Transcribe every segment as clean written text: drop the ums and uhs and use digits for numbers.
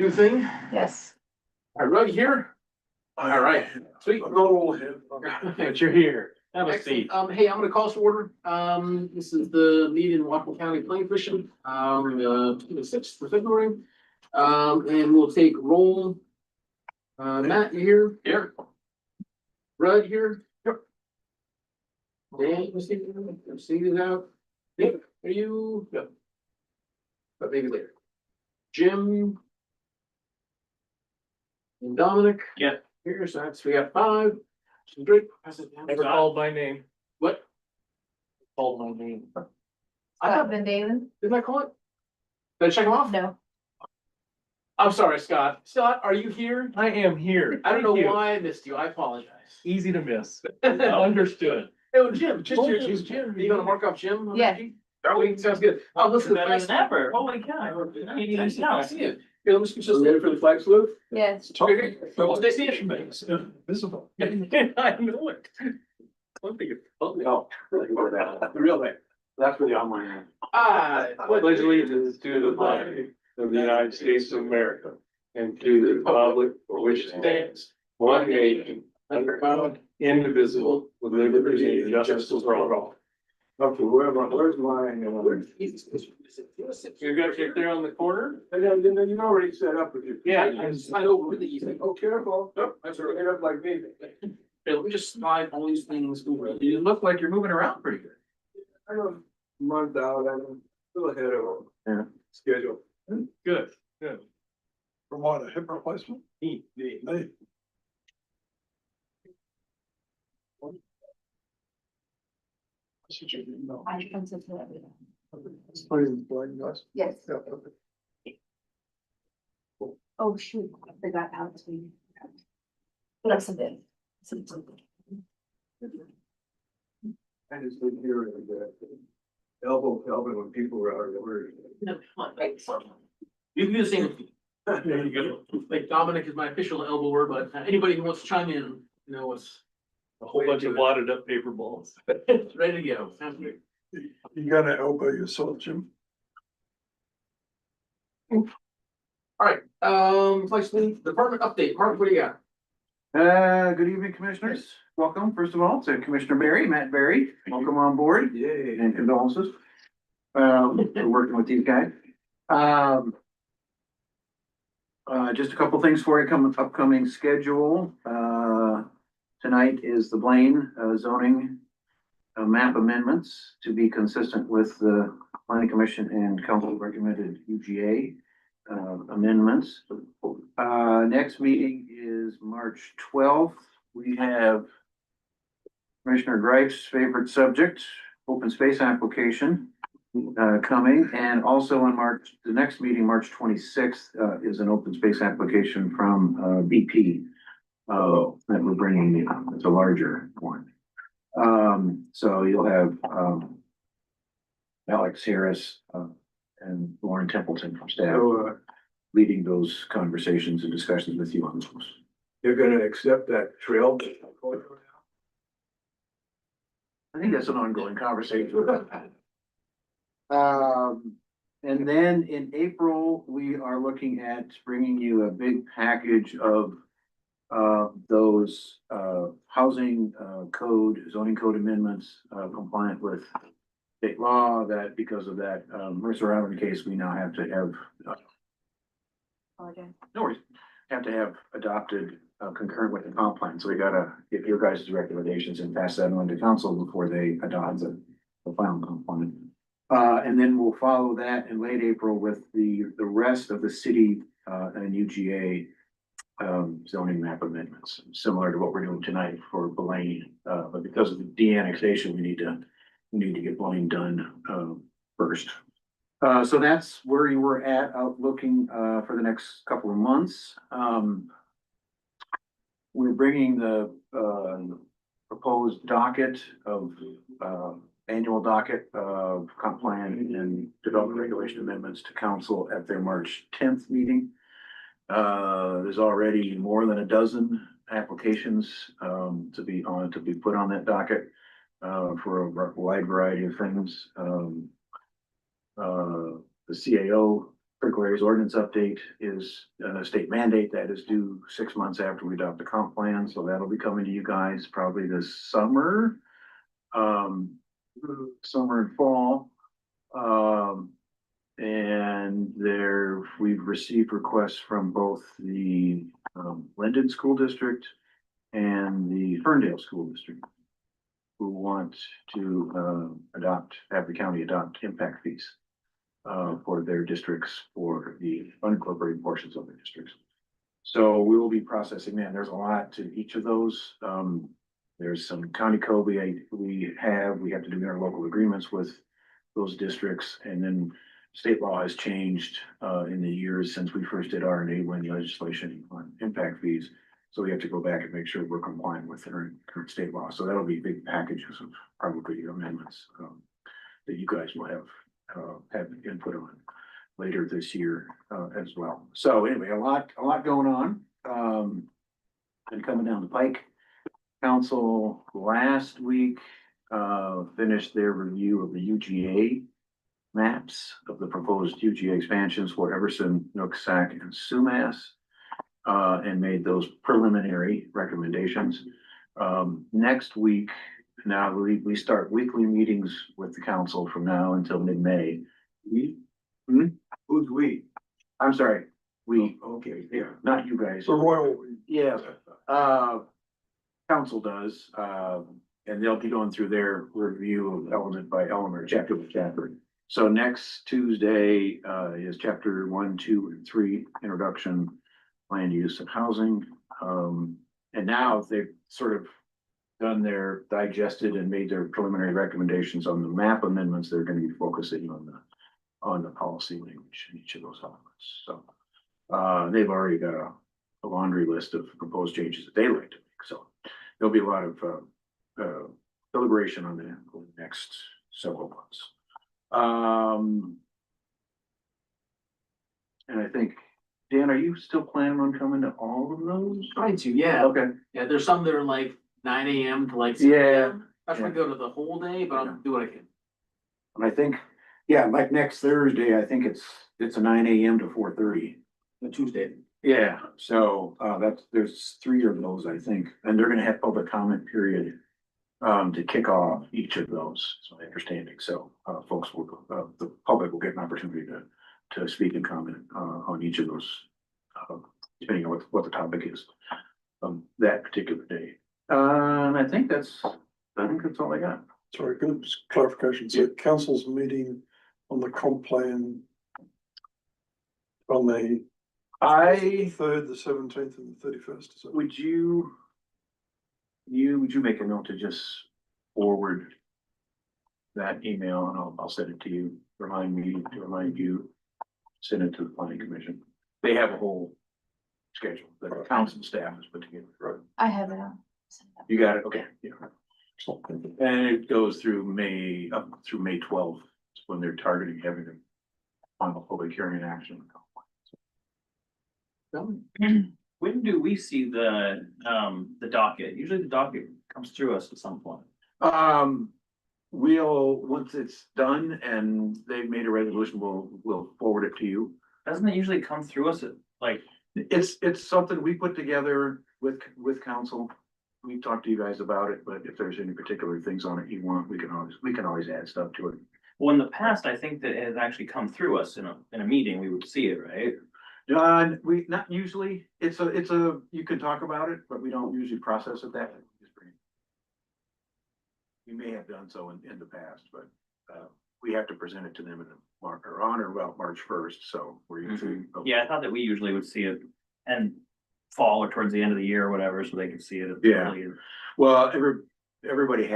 New thing. Yes. All right, here. All right, sweet. But you're here. Have a seat. Hey, I'm gonna call us to order. This is the meeting in Whatcom County Planning Commission, the 6th of February. And we'll take roll. Matt, you here? Here. Rudd here? Yep. Dan, I'm seeing it out. Yep. Are you? Yep. But maybe later. Jim. And Dominic. Yeah. Here, so that's, we got 5. Great. Pass it down. Never called my name. What? Called my name. I thought, Been David? didn't I call it? Did I check him off? No. I'm sorry, Scott. Scott, are you here? I am here. I don't know Thank you. why I missed you. I apologize. Easy to miss. Understood. Hey, well, Jim, just choose Jim. Are you gonna mark off Jim? on Yeah. that sheet? Sounds good. Oh, listen. Better than ever. Holy cow. I need Nice to to see you. Here, let me switch this later for the flag salute. Yes. Okay, well, stay seated. Visible. I know it. One thing. No, the real way. That's for the online. Pledge allegiance to the flag of the United States of America and to the republic for which it stands, one nation, under God, indivisible, with liberty and justice for all. Okay, where's my, You're gonna check there on the corner? you already set up with your. I slide over really easy. Oh, careful. Oh, that's all right. Get up like me. Hey, let me just slide all these things over. You look like you're moving around pretty good. I go a month out, I'm a little ahead of Yeah. schedule. Good, good. For what, a hip replacement? Hey. I can sit to that. Yes. Oh, shoot, I forgot how to. That's a bit. I just didn't hear it, elbow helping when people were out of the word. You can do the same with me. There you go. Like Dominic is my official elbow word, but anybody who wants to chime in, you know, it's A whole bunch of wadded up paper balls. ready to go. Sounds great. You gotta elbow yourself, Jim. All right, department update. Mark, what do you got? Good evening, commissioners. Welcome, first of all, to Commissioner Barry, Matt Barry. Welcome on board Yay. and condolences. For working with these guys. Just a couple things for you, upcoming schedule. Tonight is the Blaine zoning map amendments to be consistent with the planning commission and council recommended UGA amendments. Next meeting is March 12th. We have Commissioner Greif's favorite subject, open space application, coming. And also on March, the next meeting, March 26th, is an open space application from BP that we're bringing in. It's a larger one. So you'll have Alex Harris and Lauren Templeton from staff So, leading those conversations and discussions with you on those. you're gonna accept that trail? I think that's an ongoing conversation. And then in April, we are looking at bringing you a big package of those housing code, zoning code amendments compliant with state law, that because of that Mercer Island case, we now have to have no worries, have to have adopted concurrent with the comp plan. So we gotta get your guys' recommendations and pass that on to council before they adopt the final comp plan. And then we'll follow that in late April with the rest of the city and UGA zoning map amendments, similar to what we're doing tonight for Blaine. But because of the de-annexation, we need to get Blaine done first. So that's where you were at, out looking for the next couple of months. We're bringing the proposed docket of annual docket of comp plan and development regulation amendments to council at their March 10th meeting. There's already more than a dozen applications to be put on that docket for a wide variety of things. The CAO critical areas ordinance update is a state mandate that is due 6 months after we adopt the comp plan, so that'll be coming to you guys probably this summer. Summer and fall. And we've received requests from both the Linden School District and the Ferndale School District, who want to have the county adopt impact fees for their districts, for the unincorporated portions of the districts. So we will be processing that. There's a lot to each of those. There's some county code we have to do our local agreements with those districts, and then state law has changed in the years since we first did our enabling legislation on impact fees. So we have to go back and make sure we're compliant with current state law. So that'll be big packages of probably amendments that you guys will have input on later this year as well. So anyway, a lot going on and coming down the pike. Council last week finished their review of the UGA maps of the proposed UGA expansions for Everson, Nooksack, and Sumas, and made those preliminary recommendations. Next week, now we start weekly meetings with the council from now until mid-May. Who's we? I'm sorry, we, Okay, yeah, not you guys. The royal. Yeah, council does, and they'll be going through their review of element by element, chapter by chapter. So next Tuesday is chapter 1, 2, and 3, introduction, land use and housing. And now they've sort of done their digested and made their preliminary recommendations on the map amendments. They're going to be focusing on the policy language in each of those elements. So they've already got a laundry list of proposed changes that they like to make. So there'll be a lot of deliberation on that over the next several months. And I think, Dan, are you still planning on coming to all of those? Trying to, yeah. Okay. Yeah, there's some that are like 9 AM to like 6 Yeah. AM. I try to go to the whole day, but I'll do what I can. And I think, yeah, like next Thursday, I think it's a 9 AM to 4:30. The Tuesday. Yeah, so there's 3 of those, I think, and they're gonna have public comment period to kick off each of those, is my understanding. So folks will, the public will get an opportunity to speak and comment on each of those, depending on what the topic is that particular day. And I think that's all I got. Sorry, good clarification. So council's meeting on the comp plan on the 3rd, the 17th, and the 31st. Would you make a note to just forward that email, and I'll send it to you, remind you, send it to the planning commission. They have a whole schedule that the council staff has put together. Right. I have it on. You got it? Okay. Yeah. And it goes through up through May 12th, when they're targeting having a final public hearing and action. When do we see the docket? Usually the docket comes through us at some point. Once it's done and they've made a resolution, we'll forward it to you. Doesn't it usually come through us at like? It's something we put together with council. We talked to you guys about it, but if there's any particular things on it you want, we can always add stuff to it. Well, in the past, I think that it has actually come through us in a meeting, we would see it, right? We not usually, you can talk about it, but we don't usually process it that way. We may have done so in the past, but we have to present it to them on or about March 1st, so we're usually. Yeah, I thought that we usually would see it and fall or towards the end of the year or whatever, so they could see it. Yeah. Well, everybody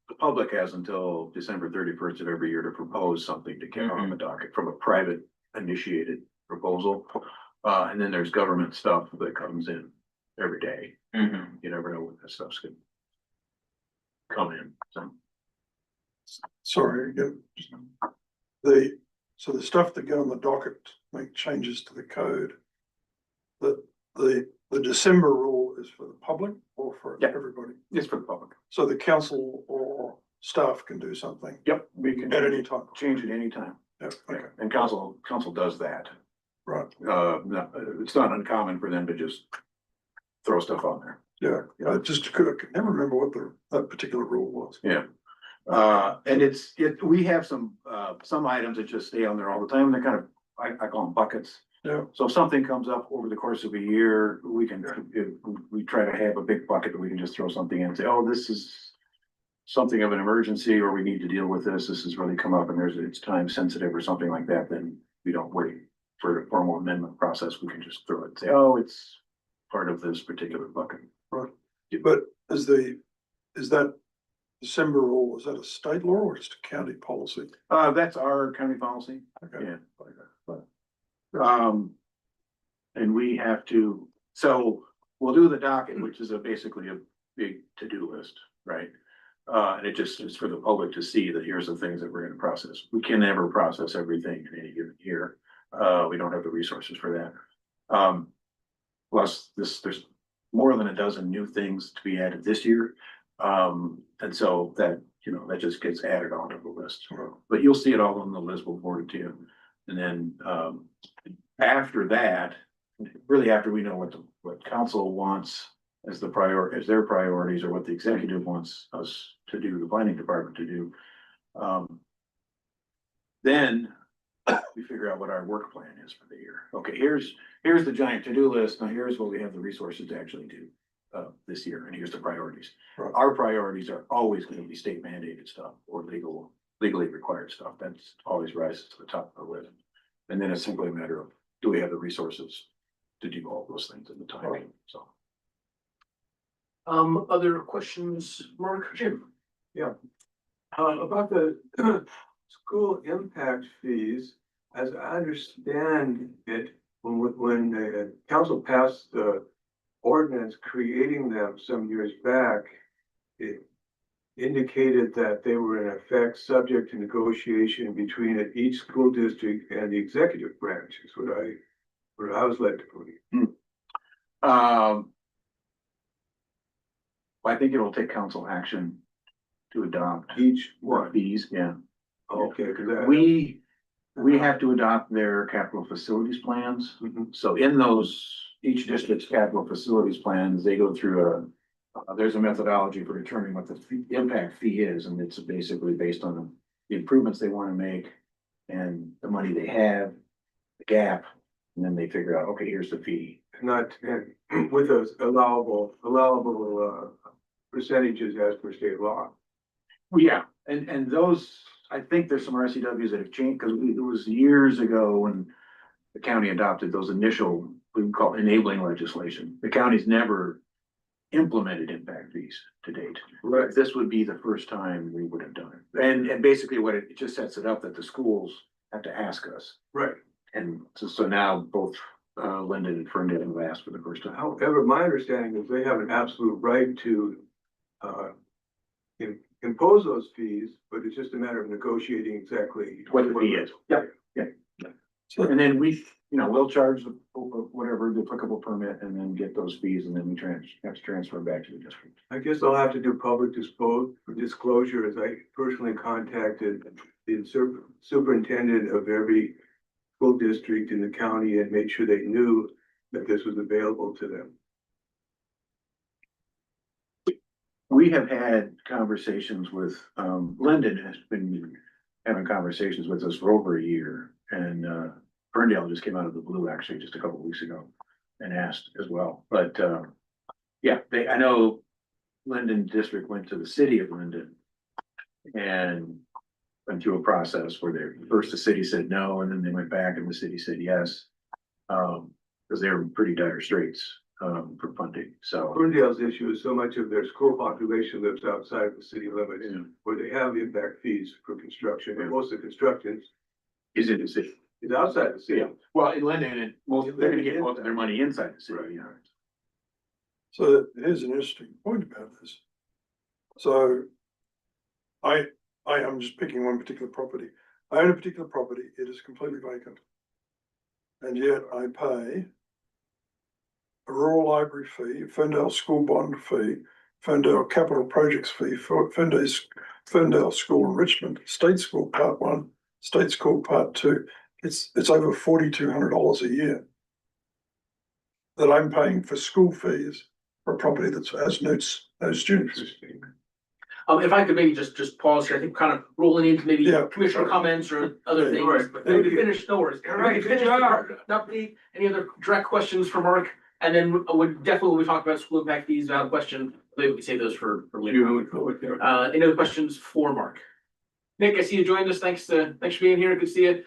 the public has until December 31st of every year to propose something to kick off a docket from a private initiated proposal. And then there's government stuff that comes in every day. You never know when that stuff's gonna come in. So. Sorry, again. So the stuff that go on the docket make changes to the code. The December rule is for the public or for everybody? It's for the public. So the council or staff can do something. Yep, we can at any time. change it anytime. Yeah, okay, And council does that. right, It's not uncommon for them to just throw stuff on there. yeah, I could never remember what that particular rule was. Yeah. And we have some items that just stay on there all the time. They're kind of, I call them buckets. Yeah. So if something comes up over the course of a year, we try to have a big bucket that we can just throw something in and say, oh, this is something of an emergency, or we need to deal with this. This has really come up and it's time sensitive or something like that. Then we don't wait for a formal amendment process. We can just throw it and say, oh, it's part of this particular bucket. Right, but is that December rule, is that a state law or just a county policy? That's our county policy. Okay. Yeah. Right. And we have to, so we'll do the docket, which is basically a big to-do list, right? And it's for the public to see that here's the things that we're gonna process. We can never process everything in any given year. We don't have the resources for that. Plus there's more than a dozen new things to be added this year. And so that, that just gets added onto the list. But you'll see it all on the list, we'll forward it to you. And then, after that, really after we know what council wants as their priorities, or what the executive wants us to do, the planning department to do. Then we figure out what our work plan is for the year. Okay, here's the giant to-do list. Now here's what we have the resources to actually do this year, and here's the priorities. Right. Our priorities are always going to be state mandated stuff or legally required stuff. That's always rises to the top of the list. And then it's simply a matter of, do we have the resources to do all those things in the time? So. Other questions, Mark, Jim? About the school impact fees, as I understand it, when the council passed the ordinance creating them some years back, it indicated that they were in effect subject to negotiation between each school district and the executive branch, is what I was led to believe. I think it'll take council action to adopt Each what one. fees, yeah. Okay, because We have to adopt their capital facilities plans. Mhm. So in each district's capital facilities plans, they go through there's a methodology for determining what the impact fee is, and it's basically based on the improvements they want to make and the money they have, the gap, and then they figure out, okay, here's the fee. not with those allowable percentages as per state law. Well, yeah, and those, I think there's some RCWs that have changed, because it was years ago when the county adopted those initial, we would call enabling legislation. The county's never implemented impact fees to date. Right. This would be the first time we would have done it. And basically what it just sets it up that the schools have to ask us. Right. And so now both Linden and Ferndale have asked for the first time. However, my understanding is they have an absolute right to impose those fees, but it's just a matter of negotiating exactly What the fee is. Yep. So, And then we'll charge whatever the applicable permit and then get those fees, and then we have to transfer back to the district. I guess I'll have to do public disclosure, as I personally contacted the superintendent of every school district in the county and made sure they knew that this was available to them. We have had conversations with, Linden has been having conversations with us for over a year, and Ferndale just came out of the blue actually just a couple of weeks ago and asked as well. But yeah, I know Linden District went to the city of Linden and went through a process where first the city said no, and then they went back and the city said yes. Because they were in pretty dire straits for funding. So Ferndale's issue is so much of their school population lives outside of the city limits, where they have impact fees for construction, but most of the construction is it the city? is outside the city. Yeah, well, in Linden, they're gonna get most of their money inside the city, yeah. so here's an interesting point about this. So I am just picking one particular property. I own a particular property. It is completely vacant. And yet I pay a rural library fee, Ferndale school bond fee, Ferndale capital projects fee, Ferndale school enrichment, state school part 1, State's Court Part 2, it's over $4,200 a year that I'm paying for school fees for a property that has no students. If I could maybe just pause here, I think kind of rolling into maybe Yeah. commissioner comments or other Okay, things, all right. but maybe finish, no worries. All right, Maybe good finish the job. update, any other direct questions for Mark? And then we definitely, when we talk about school impact fees, valid question, maybe we can save those for later. Any other questions for Mark? Nick, I see you joined us. Thanks for being here. Good to see you.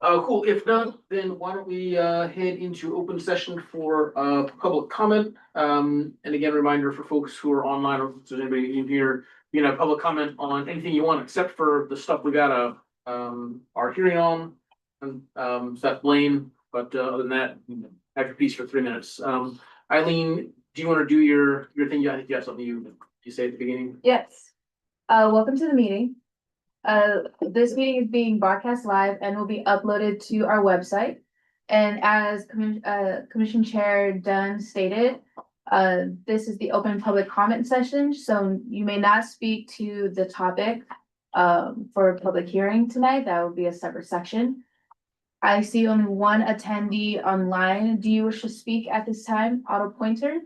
Cool. If not, then why don't we head into open session for public comment? And again, reminder for folks who are online, or if there's anybody in here, you know, public comment on anything you want, except for the stuff we got our hearing on. And so that's Blaine, but other than that, have your piece for 3 minutes. Eileen, do you want to do your thing? I think you have something you say at the beginning. Yes. Welcome to the meeting. This meeting is being broadcast live and will be uploaded to our website. And as Commission Chair Dunn stated, this is the open public comment session, so you may not speak to the topic for a public hearing tonight. That will be a separate section. I see only one attendee online. Do you wish to speak at this time, Otto Pointer?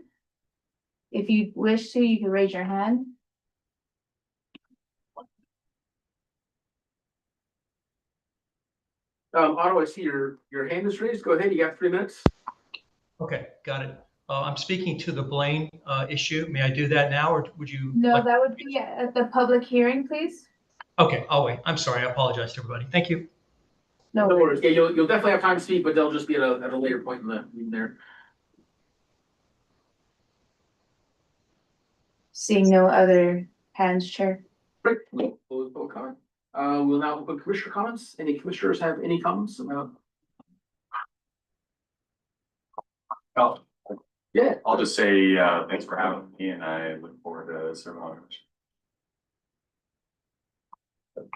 If you wish to, you can raise your hand. Otto, I see your hand is raised. Go ahead. You got 3 minutes. Okay, got it. I'm speaking to the Blaine issue. May I do that now, or would you? No, like- that would be at the public hearing, please. Okay, I'll wait. I'm sorry. I apologize to everybody. Thank you. No No worries. worries. Yeah, you'll definitely have time to speak, but they'll just be at a later point in there. Seeing no other hands, Chair. Great. Close public comment. We'll now open commissioner comments. Any commissioners have any comments about? Oh, Yeah. I'll just say, thanks for having me and I look forward to serving on the commission.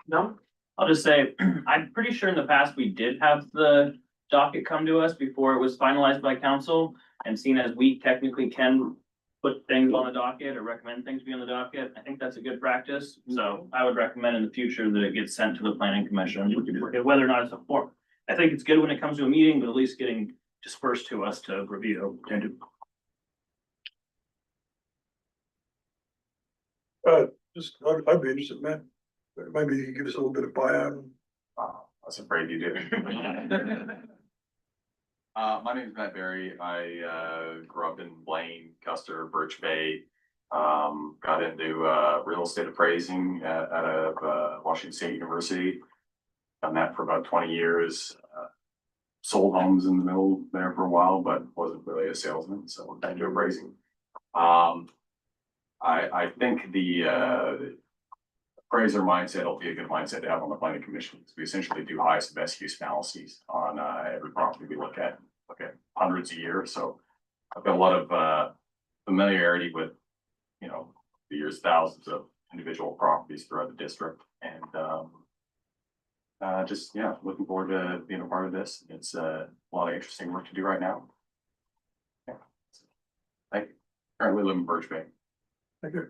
No? I'll just say, I'm pretty sure in the past we did have the docket come to us before it was finalized by council. And seen as we technically can put things on the docket or recommend things be on the docket, I think that's a good practice. So I would recommend in the future that it gets sent to the planning commission, whether or not it's a form. I think it's good when it comes to a meeting, but at least getting dispersed to us to review. I'd be interested, Matt. Maybe you could give us a little bit of buyout. I was afraid you did. My name is Matt Berry. I grew up in Blaine, Custer, Birch Bay. Got into real estate appraising out of Washington State University. Done that for about 20 years. Sold homes in the middle there for a while, but wasn't really a salesman, so I do appraising. I think the appraiser mindset will be a good mindset to have on the planning commission. We essentially do highest and best use analyses on every property we look at hundreds a year. So I've got a lot of familiarity with, you know, the years, thousands of individual properties throughout the district, and just, yeah, looking forward to being a part of this. It's a lot of interesting work to do right now. Yeah. I currently live in Birch Bay. Thank you.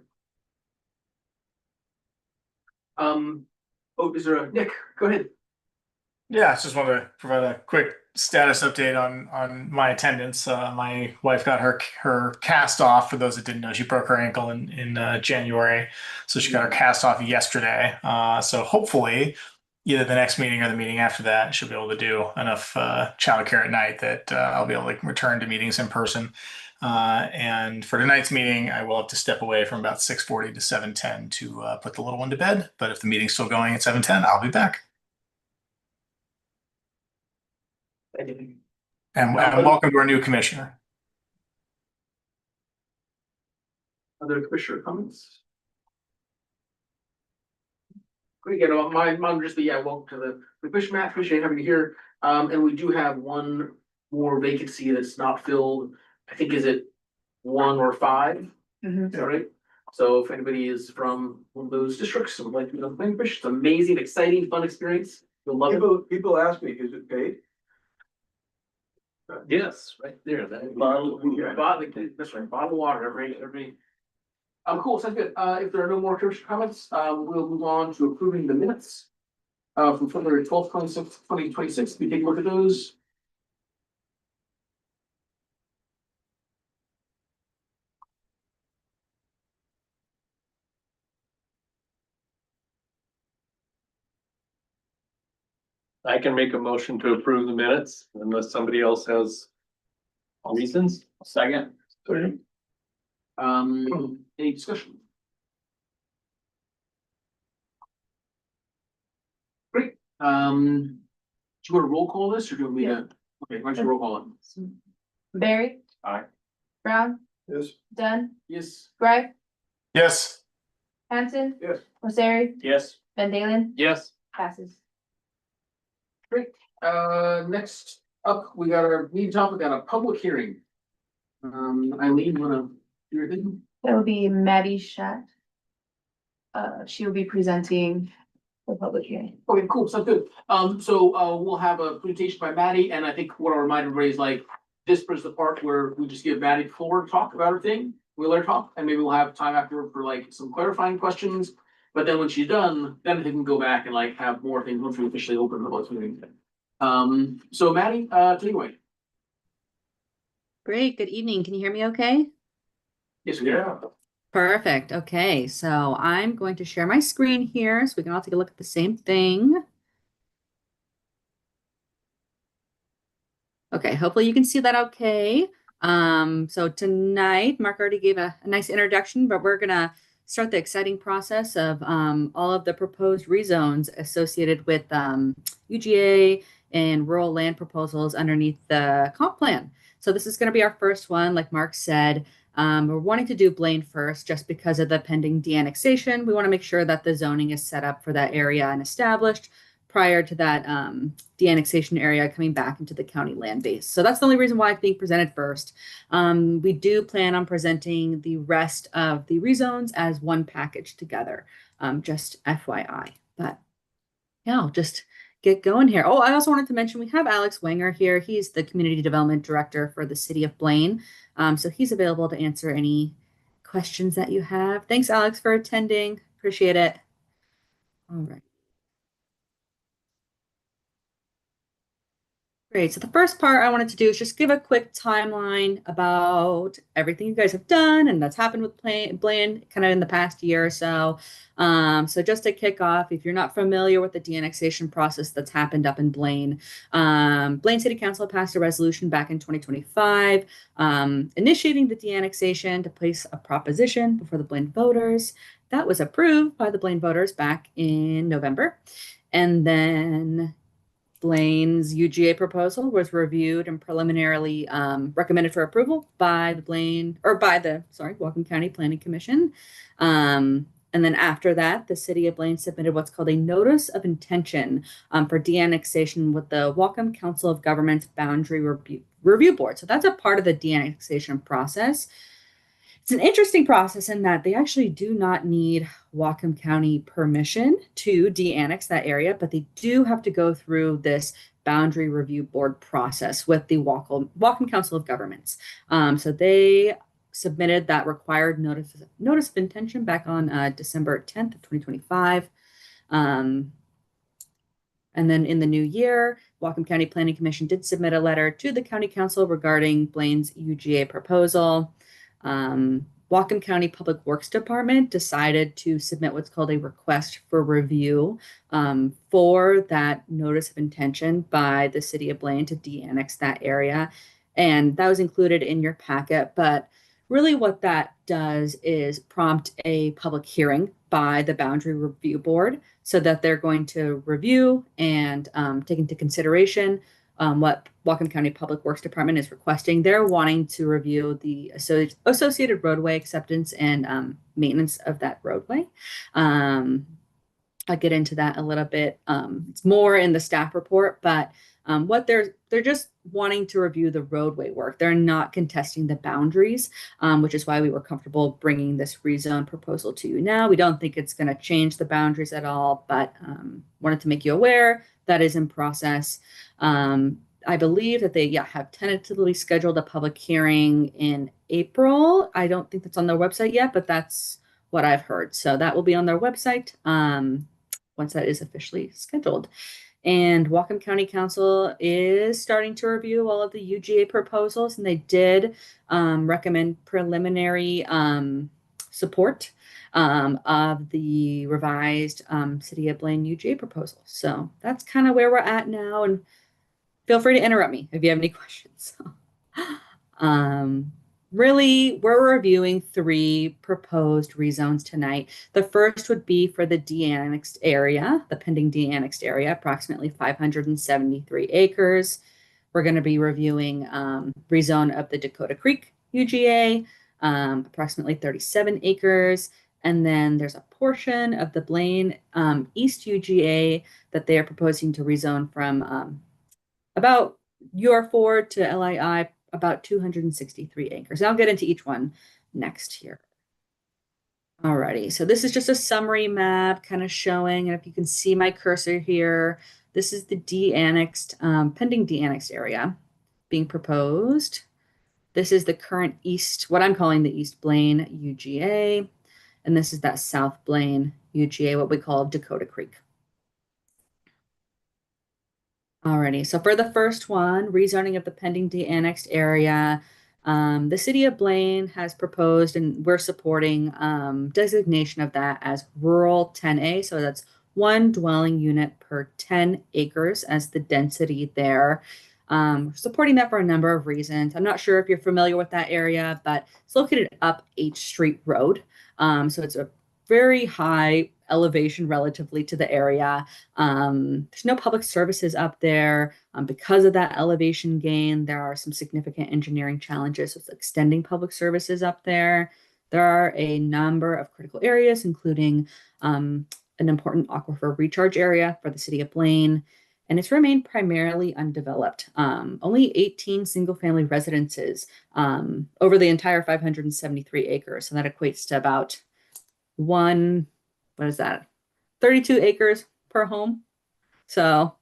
Is there a Nick? Go ahead. Yeah, I just want to provide a quick status update on my attendance. My wife got her cast off. For those that didn't know, she broke her ankle in January, so she got her cast off yesterday. So hopefully, either the next meeting or the meeting after that, she'll be able to do enough childcare at night that I'll be able to return to meetings in person. And for tonight's meeting, I will have to step away from about 6:40 to 7:10 to put the little one to bed. But if the meeting's still going at 7:10, I'll be back. And welcome to our new commissioner. Other commissioner comments? Great, you know, mine just be, yeah, welcome to the commission, Matt, appreciate having you here. And we do have one more vacancy that's not filled. I think, is it 1 or 5? Mhm. All right. So if anybody is from one of those districts and would like to be on the planning commission, it's an amazing, exciting, fun experience. You'll love it. People ask me, is it paid? Yes, right there. That bottle, that's right, bottle of water every. Cool, sounds good. If there are no more commission comments, we'll move on to approving the minutes. From February 12th, 2026, we take a look at those. I can make a motion to approve the minutes unless somebody else has reasons. Second. Any discussion? Great. Do you want to roll call this or do you want me to? Okay, why don't you roll call it? Barry. Aye. Brown, Yes. Dunn, Yes. Greif, Yes. Hanson. Yes. Rosario, Yes. Van Dalen, Yes. passes. Great. Next up, we got our meeting topic, got a public hearing. Eileen, wanna do your thing? That will be Maddie Shat. She will be presenting the public hearing. Okay, cool, sounds good. We'll have a presentation by Maddie, and I think what I'll remind everybody is like, this is the part where we just give Maddie the floor to talk about her thing. We'll let her talk, and maybe we'll have time afterward for like some clarifying questions. But then when she's done, then we can go back and like have more things once we officially open the public meeting. So Maddie, take it away. Great, good evening. Can you hear me okay? Yes, we can. Perfect. Okay, so I'm going to share my screen here so we can all take a look at the same thing. Okay, hopefully you can see that okay. So tonight, Mark already gave a nice introduction, but we're gonna start the exciting process of all of the proposed rezones associated with UGA and rural land proposals underneath the comp plan. So this is gonna be our first one, like Mark said. We're wanting to do Blaine first just because of the pending de-annexation. We want to make sure that the zoning is set up for that area and established prior to that de-annexation area coming back into the county land base. So that's the only reason why it's being presented first. We do plan on presenting the rest of the rezones as one package together, just FYI. But yeah, I'll just get going here. Oh, I also wanted to mention we have Alex Wenger here. He's the Community Development Director for the City of Blaine. So he's available to answer any questions that you have. Thanks, Alex, for attending. Appreciate it. All right. Great. So the first part I wanted to do is just give a quick timeline about everything you guys have done and that's happened with Blaine kind of in the past year or so. So just to kick off, if you're not familiar with the de-annexation process that's happened up in Blaine, Blaine City Council passed a resolution back in 2025, initiating the de-annexation to place a proposition before the Blaine voters. That was approved by the Blaine voters back in November. And then Blaine's UGA proposal was reviewed and preliminarily recommended for approval by the Whatcom County Planning Commission. And then after that, the city of Blaine submitted what's called a notice of intention for de-annexation with the Whatcom Council of Governments Boundary Review Board. So that's a part of the de-annexation process. It's an interesting process in that they actually do not need Whatcom County permission to de-annex that area, but they do have to go through this boundary review board process with the Whatcom Council of Governments. So they submitted that required notice of intention back on December 10th of 2025. And then in the new year, Whatcom County Planning Commission did submit a letter to the County Council regarding Blaine's UGA proposal. Whatcom County Public Works Department decided to submit what's called a request for review for that notice of intention by the city of Blaine to de-annex that area. And that was included in your packet. But really what that does is prompt a public hearing by the Boundary Review Board so that they're going to review and take into consideration what Whatcom County Public Works Department is requesting. They're wanting to review the associated roadway acceptance and maintenance of that roadway. I'll get into that a little bit. It's more in the staff report, but what they're just wanting to review the roadway work. They're not contesting the boundaries, which is why we were comfortable bringing this rezone proposal to you now. We don't think it's going to change the boundaries at all, but wanted to make you aware that is in process. I believe that they have tentatively scheduled a public hearing in April. I don't think that's on their website yet, but that's what I've heard. So that will be on their website once that is officially scheduled. And Whatcom County Council is starting to review all of the UGA proposals, and they did recommend preliminary support of the revised City of Blaine UGA proposal. So that's kind of where we're at now. And feel free to interrupt me if you have any questions. Really, we're reviewing 3 proposed rezones tonight. The first would be for the de-annexed area, the pending de-annexed area, approximately 573 acres. We're going to be reviewing rezone of the Dakota Creek UGA, approximately 37 acres. And then there's a portion of the Blaine East UGA that they are proposing to rezone from about UR4 to LII, about 263 acres. I'll get into each one next here. Alrighty, so this is just a summary map kind of showing, and if you can see my cursor here, this is the de-annexed, pending de-annexed area being proposed. This is the current East, what I'm calling the East Blaine UGA, and this is that South Blaine UGA, what we call Dakota Creek. Alrighty, so for the first one, rezoning of the pending de-annexed area, the City of Blaine has proposed, and we're supporting designation of that as rural 10A. So that's 1 dwelling unit per 10 acres as the density there. Supporting that for a number of reasons. I'm not sure if you're familiar with that area, but it's located up H Street Road. So it's a very high elevation relatively to the area. There's no public services up there. Because of that elevation gain, there are some significant engineering challenges with extending public services up there. There are a number of critical areas, including an important aquifer recharge area for the City of Blaine, and it's remained primarily undeveloped. Only 18 single-family residences over the entire 573 acres, so that equates to about 32 acres per home. So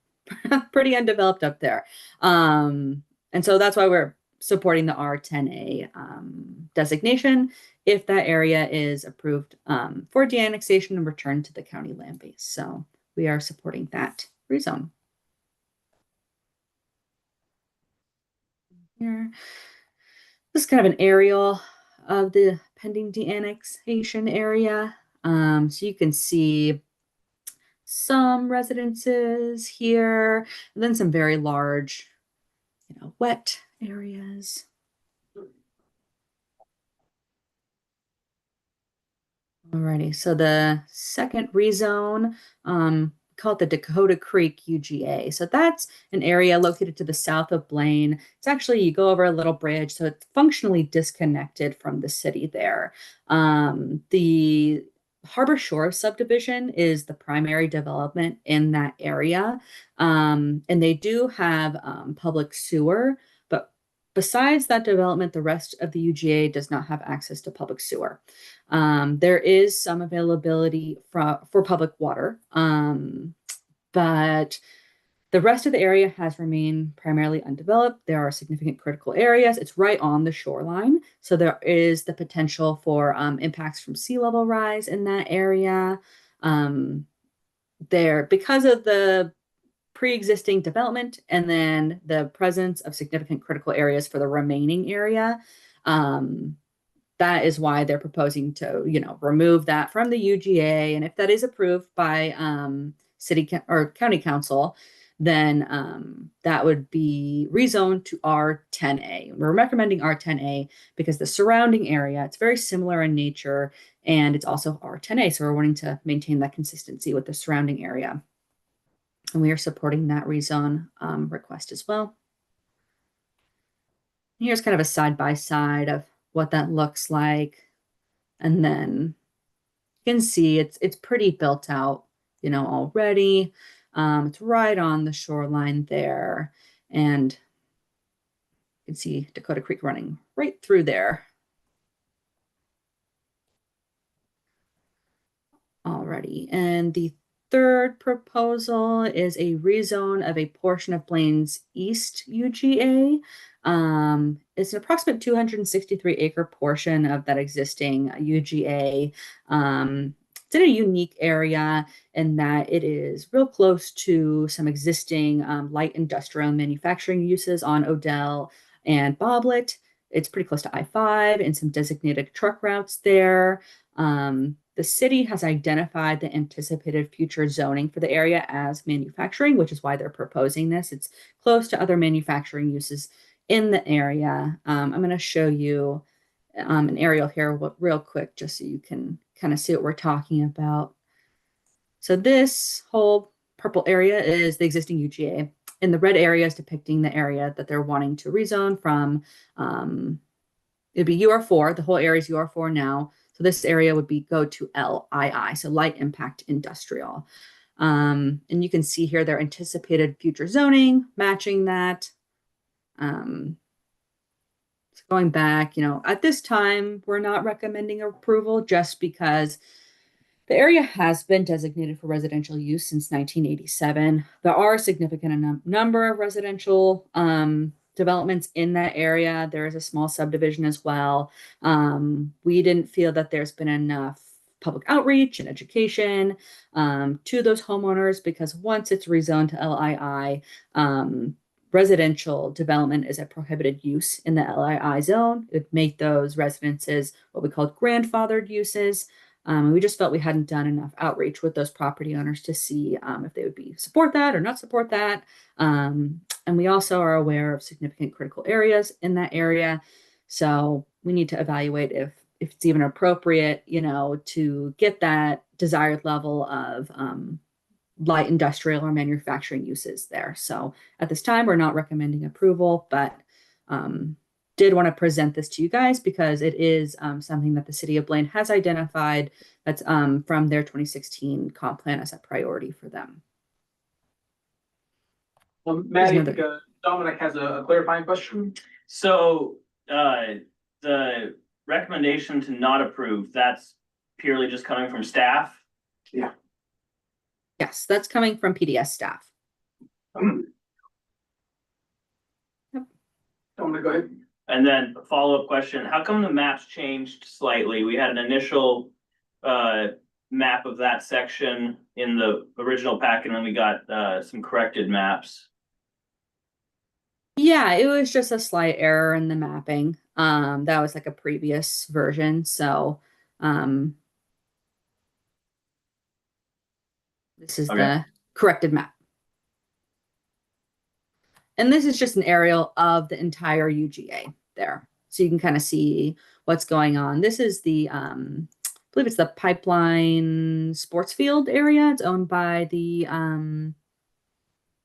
pretty undeveloped up there. And so that's why we're supporting the R10A designation if that area is approved for de-annexation and returned to the county land base. So we are supporting that rezone. Here. This is kind of an aerial of the pending de-annexation area. So you can see some residences here, and then some very large, wet areas. Alrighty, so the second rezone, call it the Dakota Creek UGA. So that's an area located to the south of Blaine. It's actually, you go over a little bridge, so it's functionally disconnected from the city there. The Harbor Shore subdivision is the primary development in that area. And they do have public sewer, but besides that development, the rest of the UGA does not have access to public sewer. There is some availability for public water, but the rest of the area has remained primarily undeveloped. There are significant critical areas. It's right on the shoreline, so there is the potential for impacts from sea level rise in that area. Because of the pre-existing development and then the presence of significant critical areas for the remaining area, that is why they're proposing to, remove that from the UGA. And if that is approved by city or county council, then that would be rezoned to R10A. We're recommending R10A because the surrounding area, it's very similar in nature, and it's also R10A. So we're wanting to maintain that consistency with the surrounding area. And we are supporting that rezone request as well. Here's kind of a side-by-side of what that looks like. And then you can see it's pretty built out, already. It's right on the shoreline there. And you can see Dakota Creek running right through there. Alrighty, and the third proposal is a rezone of a portion of Blaine's East UGA. It's an approximate 263 acre portion of that existing UGA. It's in a unique area in that it is real close to some existing light industrial manufacturing uses on Odell and Boblet. It's pretty close to I-5 and some designated truck routes there. The city has identified the anticipated future zoning for the area as manufacturing, which is why they're proposing this. It's close to other manufacturing uses in the area. I'm going to show you an aerial here real quick, just so you can kind of see what we're talking about. So this whole purple area is the existing UGA, and the red area is depicting the area that they're wanting to rezone from. It'd be UR4. The whole area is UR4 now. So this area would go to LII, so light impact industrial. And you can see here their anticipated future zoning matching that. So going back, at this time, we're not recommending approval just because the area has been designated for residential use since 1987. There are a significant number of residential developments in that area. There is a small subdivision as well. We didn't feel that there's been enough public outreach and education to those homeowners, because once it's rezoned to LII, residential development is a prohibited use in the LII zone. It would make those residences what we call grandfathered uses. We just felt we hadn't done enough outreach with those property owners to see if they would support that or not support that. And we also are aware of significant critical areas in that area. So we need to evaluate if it's even appropriate, to get that desired level of light industrial or manufacturing uses there. So at this time, we're not recommending approval, but did want to present this to you guys because it is something that the city of Blaine has identified that's from their 2016 comp plan as a priority for them. Maddie, I think Dominic has a clarifying question. So the recommendation to not approve, that's purely just coming from staff? Yeah. Yes, that's coming from PDS staff. Dominic, go ahead. And then a follow-up question, how come the maps changed slightly? We had an initial map of that section in the original packet, and then we got some corrected maps. Yeah, it was just a slight error in the mapping. That was like a previous version. So this is the corrected map. And this is just an aerial of the entire UGA there. So you can kind of see what's going on. This is the, I believe it's the Pipeline Sports Field area. It's owned by the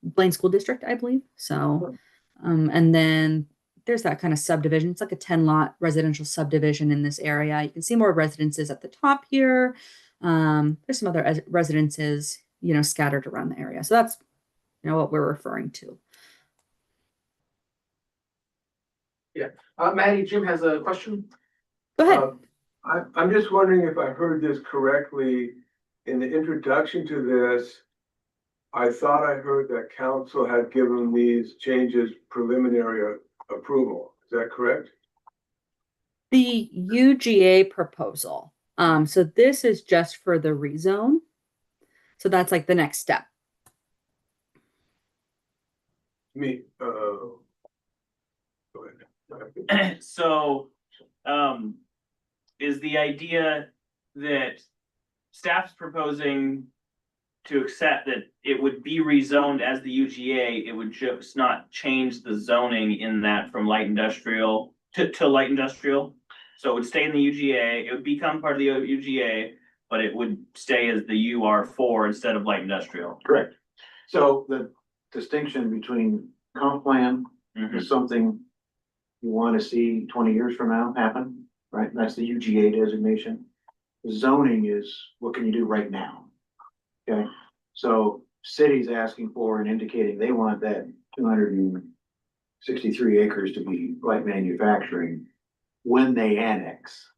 Blaine School District, I believe. So, and then there's that kind of subdivision. It's like a 10-lot residential subdivision in this area. You can see more residences at the top here. There's some other residences, scattered around the area. So that's, what we're referring to. Yeah. Maddie, Jim has a question. Go ahead. I'm just wondering if I heard this correctly. In the introduction to this, I thought I heard that council had given these changes preliminary approval. Is that correct? The UGA proposal. So this is just for the rezone. So that's like the next step. Go ahead. So, is the idea that staff's proposing to accept that it would be rezoned as the UGA, it would just not change the zoning in that from light industrial to light industrial? So it would stay in the UGA, it would become part of the UGA, but it would stay as the UR4 instead of light industrial. Correct. So the distinction between comp plan is something you want to see 20 years from now happen, right? That's the UGA designation. Zoning is what can you do right now? Okay, so city's asking for and indicating they want that 263 acres to be light manufacturing when they annex.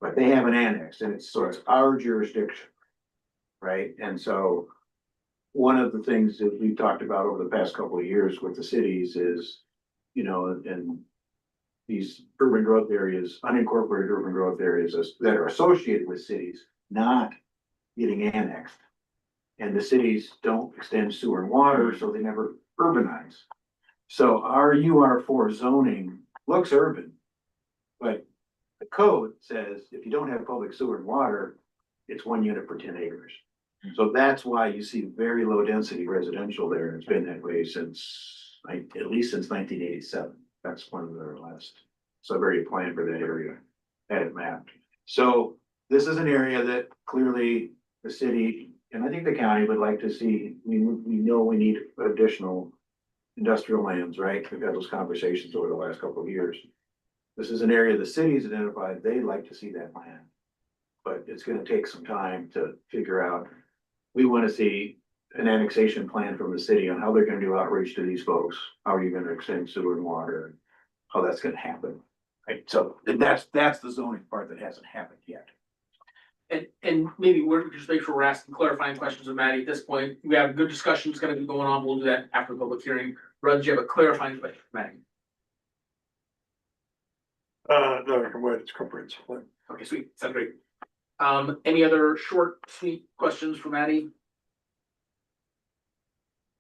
But they haven't annexed, and it's our jurisdiction. right? And so one of the things that we've talked about over the past couple of years with the cities is, you know, and these urban growth areas, unincorporated urban growth areas that are associated with cities, not getting annexed. And the cities don't extend sewer and water, so they never urbanize. So our UR4 zoning looks urban, but the code says if you don't have public sewer and water, it's 1 unit per 10 acres. So that's why you see very low density residential there, and it's been that way since, at least since 1987. That's one of their last suburban plan for that area, had it mapped. So this is an area that clearly the city, and I think the county would like to see, we know we need additional industrial lands, right? We've had those conversations over the last couple of years. This is an area the city's identified, they'd like to see that land. But it's gonna take some time to figure out. We wanna see an annexation plan from the city on how they're gonna do outreach to these folks. How are you gonna extend sewer and water? And how that's gonna happen, right? So that's the zoning part that hasn't happened yet. And maybe we're just make sure we're asking clarifying questions of Maddie at this point. We have a good discussion that's gonna be going on. We'll do that after the public hearing. Rod, do you have a clarifying question for Maddie? No, I can wait, it's comprehensive. Okay, sweet. Sounds great. Any other short, sweet questions for Maddie?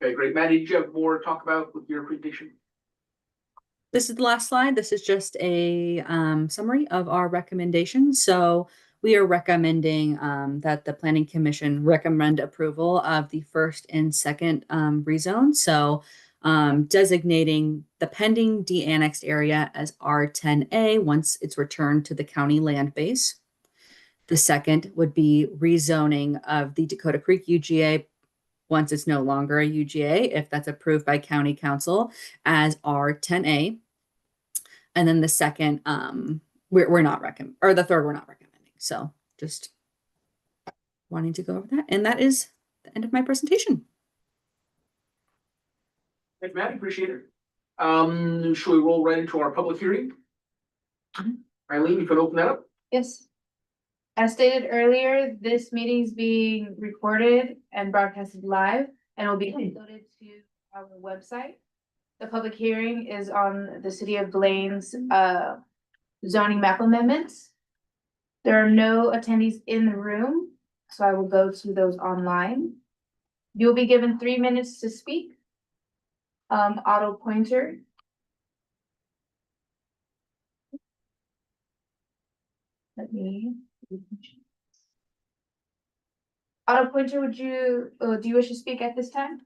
Okay, great. Maddie, did you have more to talk about with your presentation? This is the last slide. This is just a summary of our recommendations. So we are recommending that the Planning Commission recommend approval of the first and second rezone. So designating the pending de-annexed area as R10A once it's returned to the county land base. The second would be rezoning of the Dakota Creek UGA once it's no longer a UGA, if that's approved by county council, as R10A. And then the second, we're not recommending, or the third we're not recommending. So just wanting to go over that. And that is the end of my presentation. Thanks, Maddie. Appreciate it. Should we roll right into our public hearing? Eileen, you can open that up. Yes. As stated earlier, this meeting is being recorded and broadcasted live and will be uploaded to our website. The public hearing is on the City of Blaine's zoning map amendments. There are no attendees in the room, so I will go to those online. You'll be given 3 minutes to speak. Auto pointer. Let me. Auto pointer, would you, do you wish to speak at this time?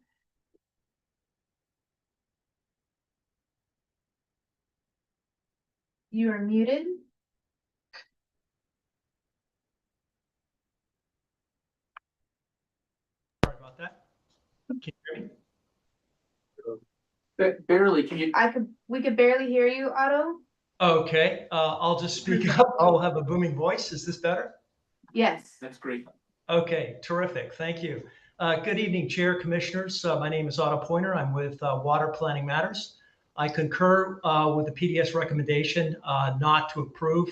You are muted. Sorry about that. Can you hear me? Barely, can you? We could barely hear you, Otto. Okay, I'll just speak up. I'll have a booming voice. Is this better? Yes. That's great. Okay, terrific. Thank you. Good evening, Chair, Commissioners. My name is Otto Pointer. I'm with Water Planning Matters. I concur with the PDS recommendation not to approve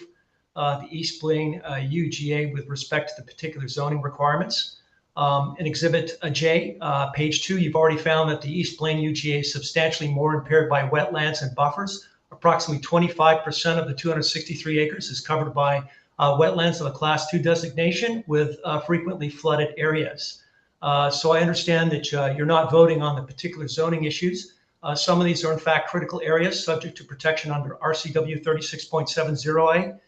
the East Blaine UGA with respect to the particular zoning requirements. In Exhibit J, page 2, you've already found that the East Blaine UGA is substantially more impaired by wetlands and buffers. Approximately 25% of the 263 acres is covered by wetlands of a Class 2 designation with frequently flooded areas. So I understand that you're not voting on the particular zoning issues. Some of these are in fact critical areas subject to protection under RCW 36.70A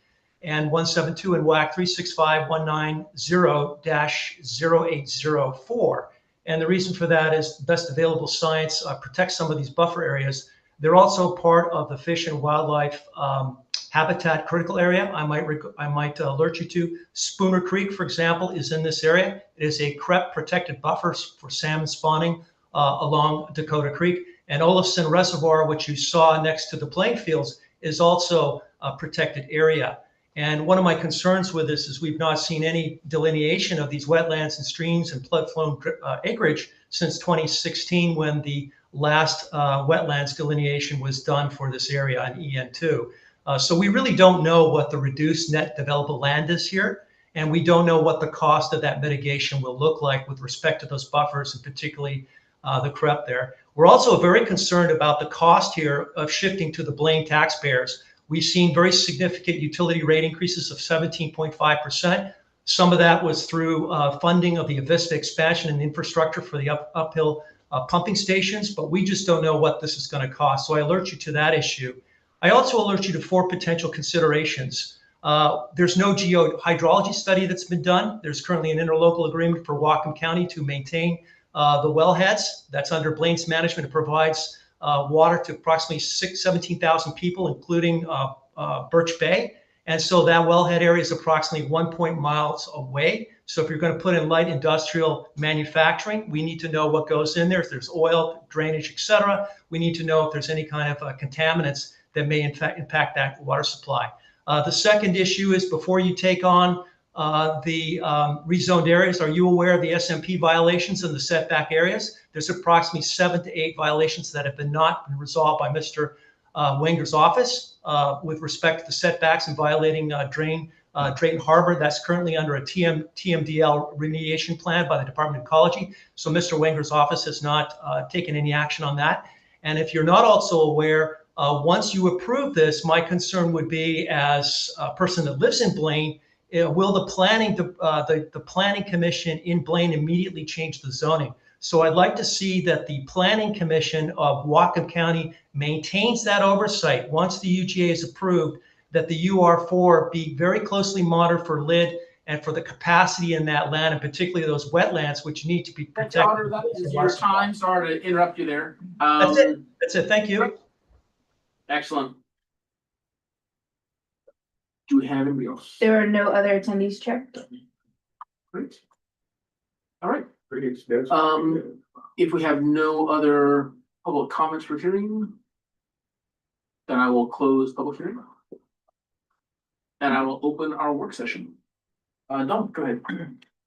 and 172 and WAC 365.190-0804. And the reason for that is best available science protects some of these buffer areas. They're also part of the fish and wildlife habitat critical area. I might alert you to Spooner Creek, for example, is in this area. It is a CREP protected buffer for salmon spawning along Dakota Creek. And Olafson Reservoir, which you saw next to the playing fields, is also a protected area. And one of my concerns with this is we've not seen any delineation of these wetlands and streams and flood-flown acreage since 2016, when the last wetlands delineation was done for this area on EN2. So we really don't know what the reduced net developable land is here. And we don't know what the cost of that mitigation will look like with respect to those buffers, and particularly the CREP there. We're also very concerned about the cost here of shifting to the Blaine taxpayers. We've seen very significant utility rate increases of 17.5%. Some of that was through funding of the Avista expansion and infrastructure for the uphill pumping stations, but we just don't know what this is going to cost. So I alert you to that issue. I also alert you to 4 potential considerations. There's no geohydrology study that's been done. There's currently an interlocal agreement for Whatcom County to maintain the wellheads. That's under Blaine's management. It provides water to approximately 17,000 people, including Birch Bay. And so that wellhead area is approximately 1 miles away. So if you're going to put in light industrial manufacturing, we need to know what goes in there. If there's oil, drainage, et cetera, we need to know if there's any kind of contaminants that may in fact impact that water supply. The second issue is before you take on the rezoned areas, are you aware of the SMP violations in the setback areas? There's approximately 7 to 8 violations that have not been resolved by Mr. Wenger's office with respect to the setbacks and violating Drayton Harbor. That's currently under a TMDL remediation plan by the Department of Ecology. So Mr. Wenger's office has not taken any action on that. And if you're not also aware, once you approve this, my concern would be, as a person that lives in Blaine, will the planning commission in Blaine immediately change the zoning? So I'd like to see that the planning commission of Whatcom County maintains that oversight once the UGA is approved, that the UR4 be very closely monitored for lid and for the capacity in that land, and particularly those wetlands which need to be protected. That is your time. Sorry to interrupt you there. That's it. That's it. Thank you. Excellent. Do we have anybody else? There are no other attendees, Chair. Great. All right. Pretty extensive. If we have no other public comments for hearing, then I will close public hearing. And I will open our work session. Don, go ahead.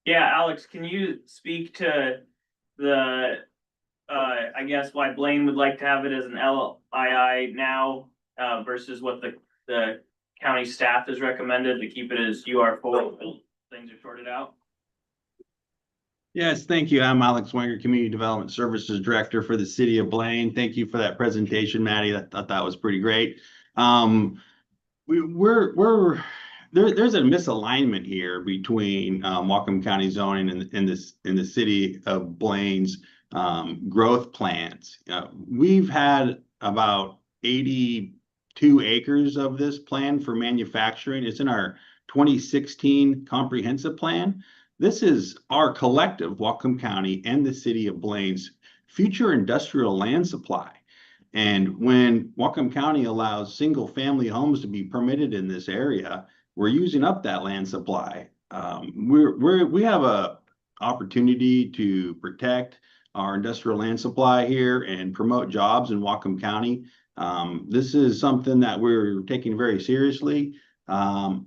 Yeah, Alex, can you speak to the, I guess why Blaine would like to have it as an LII now, versus what the county staff has recommended to keep it as UR4 until things are sorted out? Yes, thank you. I'm Alex Wenger, Community Development Services Director for the City of Blaine. Thank you for that presentation, Maddie. I thought that was pretty great. There's a misalignment here between Whatcom County zoning and the City of Blaine's growth plans. We've had about 82 acres of this plan for manufacturing. It's in our 2016 comprehensive plan. This is our collective, Whatcom County and the City of Blaine's future industrial land supply. And when Whatcom County allows single-family homes to be permitted in this area, we're using up that land supply. We have a opportunity to protect our industrial land supply here and promote jobs in Whatcom County. This is something that we're taking very seriously. So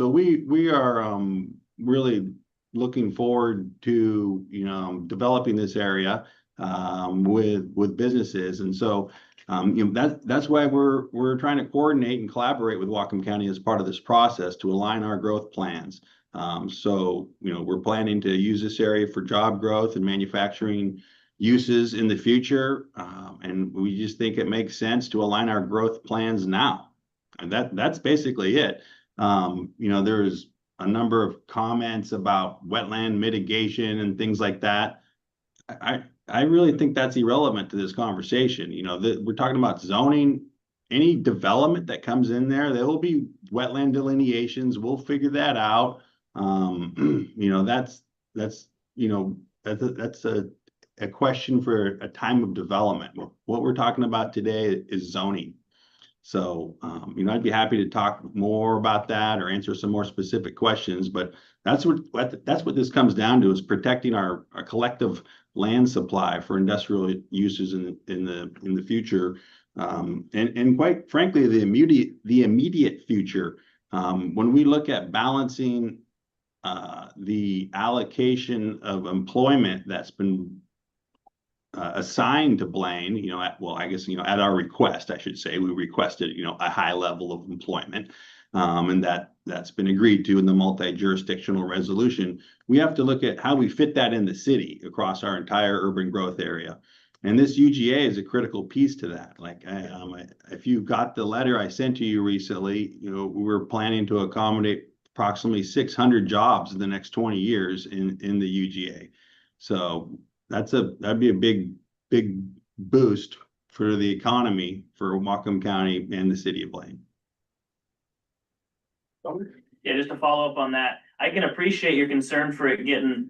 we are really looking forward to developing this area with businesses, and so that's why we're trying to coordinate and collaborate with Whatcom County as part of this process to align our growth plans. So we're planning to use this area for job growth and manufacturing uses in the future, and we just think it makes sense to align our growth plans now, and that's basically it. There's a number of comments about wetland mitigation and things like that. I really think that's irrelevant to this conversation. We're talking about zoning. Any development that comes in there will be wetland delineations. We'll figure that out. That's a question for a time of development. What we're talking about today is zoning. So, I'd be happy to talk more about that or answer some more specific questions, but that's what this comes down to, is protecting our collective land supply for industrial uses in the future. And quite frankly, the immediate future, when we look at balancing the allocation of employment that's been assigned to Blaine, at our request, I should say, we requested, a high level of employment. And that's been agreed to in the multi-jurisdictional resolution. We have to look at how we fit that in the city across our entire urban growth area. And this UGA is a critical piece to that. Like, if you got the letter I sent to you recently, we're planning to accommodate approximately 600 jobs in the next 20 years in the UGA. So that'd be a big boost for the economy for Whatcom County and the city of Blaine. Yeah, just to follow up on that, I can appreciate your concern for it getting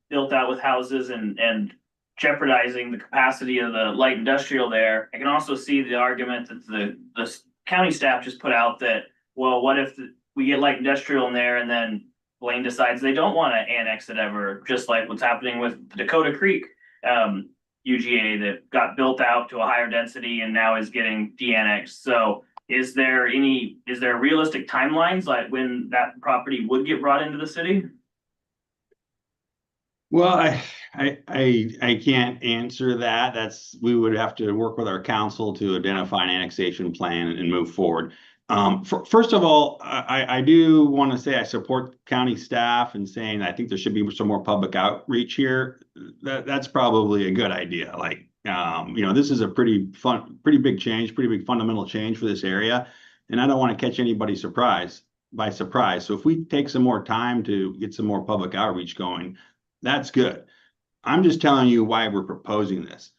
built out with houses and jeopardizing the capacity of the light industrial there. I can also see the argument that the county staff just put out that, well, what if we get light industrial in there and then Blaine decides they don't want to annex it ever, just like what's happening with Dakota Creek UGA that got built out to a higher density and now is getting de-annexed. So is there realistic timelines like when that property would get brought into the city? Well, I can't answer that. We would have to work with our council to identify an annexation plan and move forward. First of all, I do want to say I support county staff in saying I think there should be some more public outreach here. That's probably a good idea. Like, this is a pretty big change, pretty big fundamental change for this area. And I don't want to catch anybody by surprise. So if we take some more time to get some more public outreach going, that's good. I'm just telling you why we're proposing this.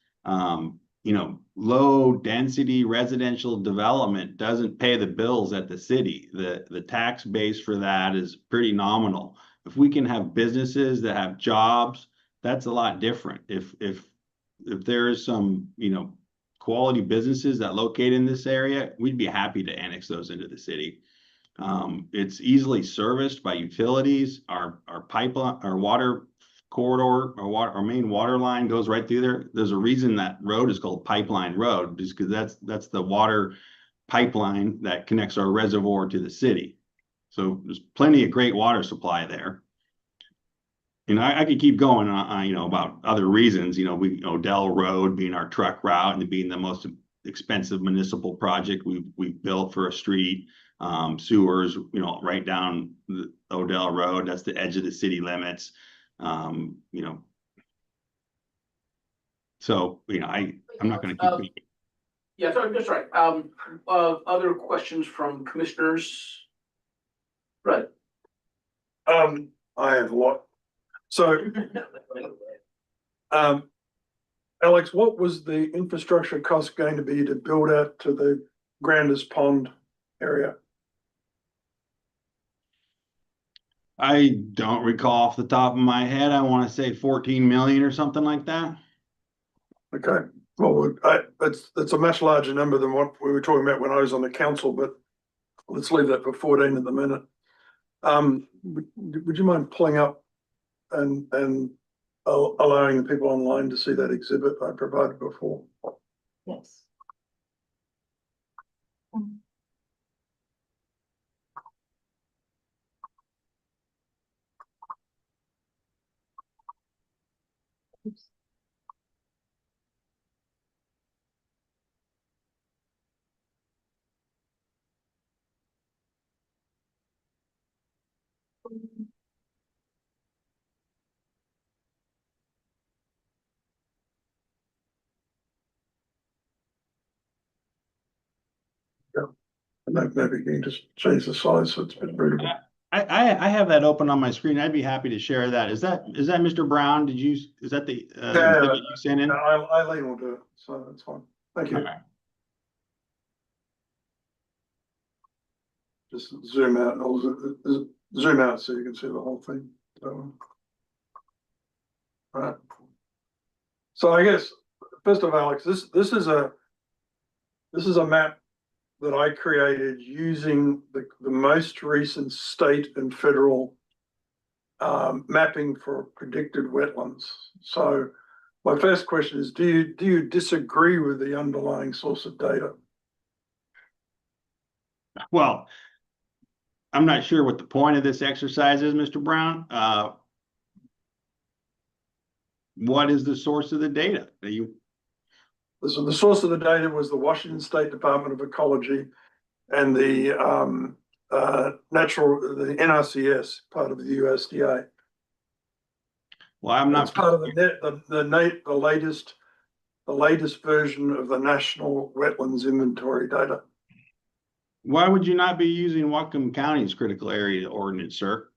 Low density residential development doesn't pay the bills at the city. The tax base for that is pretty nominal. If we can have businesses that have jobs, that's a lot different. If there is some, quality businesses that locate in this area, we'd be happy to annex those into the city. It's easily serviced by utilities. Our pipeline, our water corridor, our main water line goes right through there. There's a reason that road is called Pipeline Road, just because that's the water pipeline that connects our reservoir to the city. So there's plenty of great water supply there. I could keep going on, about other reasons, Odell Road being our truck route and being the most expensive municipal project we've built for a street, sewers, right down the Odell Road. That's the edge of the city limits. So, I'm not going to keep. Yeah, so that's right. Other questions from commissioners? Right. I have a lot. So, Alex, what was the infrastructure cost going to be to build out to the Grandest Pond area? I don't recall off the top of my head. I want to say 14 million or something like that. Okay, well, it's a much larger number than what we were talking about when I was on the council, but let's leave that for 14 at the minute. Would you mind pulling up and allowing the people online to see that exhibit I provided before? Yes. Oops. And maybe you can just change the size so it's a bit readable. I have that open on my screen. I'd be happy to share that. Is that Mr. Brown? Is that the exhibit you sent in? Eileen will do it, so that's fine. Thank you. Okay. Just zoom out and I'll zoom out so you can see the whole thing. Right. So I guess first of all, Alex, this is a map that I created using the most recent state and federal mapping for predicted wetlands. So my first question is, do you disagree with the underlying source of data? Well, I'm not sure what the point of this exercise is, Mr. Brown. What is the source of the data? So the source of the data was the Washington State Department of Ecology and the the NRCS, part of the USDA. Well, I'm It's not, part of the latest version of the National Wetlands Inventory data. why would you not be using Whatcom County's critical area ordinance, sir?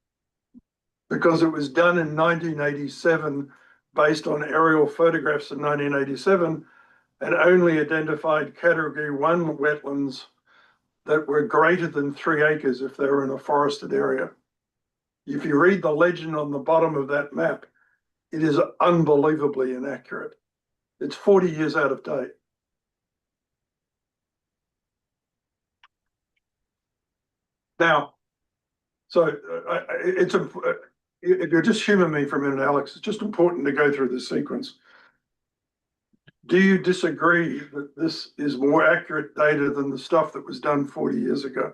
Because it was done in 1987 based on aerial photographs in 1987 and only identified category 1 wetlands that were greater than 3 acres if they were in a forested area. If you read the legend on the bottom of that map, it is unbelievably inaccurate. It's 40 years out of date. Now, so if you'll just humor me for a minute, Alex, it's just important to go through the sequence. Do you disagree that this is more accurate data than the stuff that was done 40 years ago?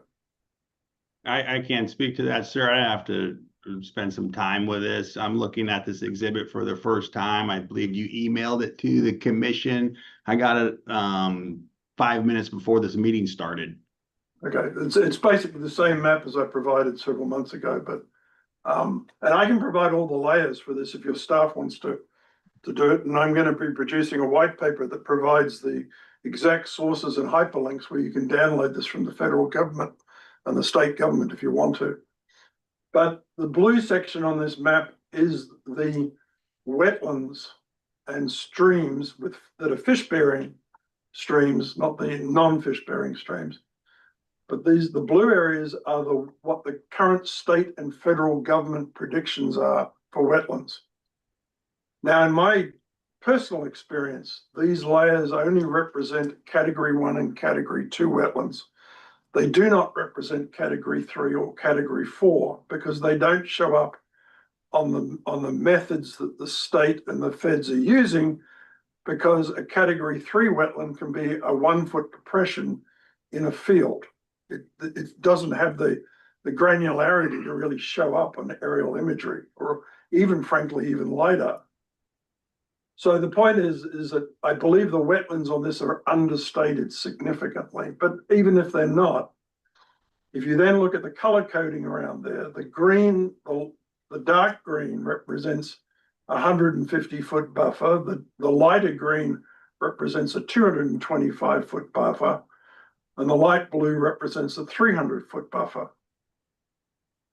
I can't speak to that, sir. I have to spend some time with this. I'm looking at this exhibit for the first time. I believe you emailed it to the commission. I got it 5 minutes before this meeting started. Okay, it's basically the same map as I provided several months ago, but and I can provide all the layers for this if your staff wants to do it. And I'm going to be producing a white paper that provides the exact sources and hyperlinks where you can download this from the federal government and the state government if you want to. But the blue section on this map is the wetlands and streams that are fish-bearing streams, not the non-fish-bearing streams. But the blue areas are what the current state and federal government predictions are for wetlands. Now, in my personal experience, these layers only represent category 1 and category 2 wetlands. They do not represent category 3 or category 4 because they don't show up on the methods that the state and the feds are using, because a category 3 wetland can be a 1-foot depression in a field. It doesn't have the granularity to really show up on aerial imagery or even, frankly, even LiDAR. So the point is that I believe the wetlands on this are understated significantly, but even if they're not, if you then look at the color coding around there, the green, the dark green represents a 150-foot buffer. The lighter green represents a 225-foot buffer, and the light blue represents a 300-foot buffer.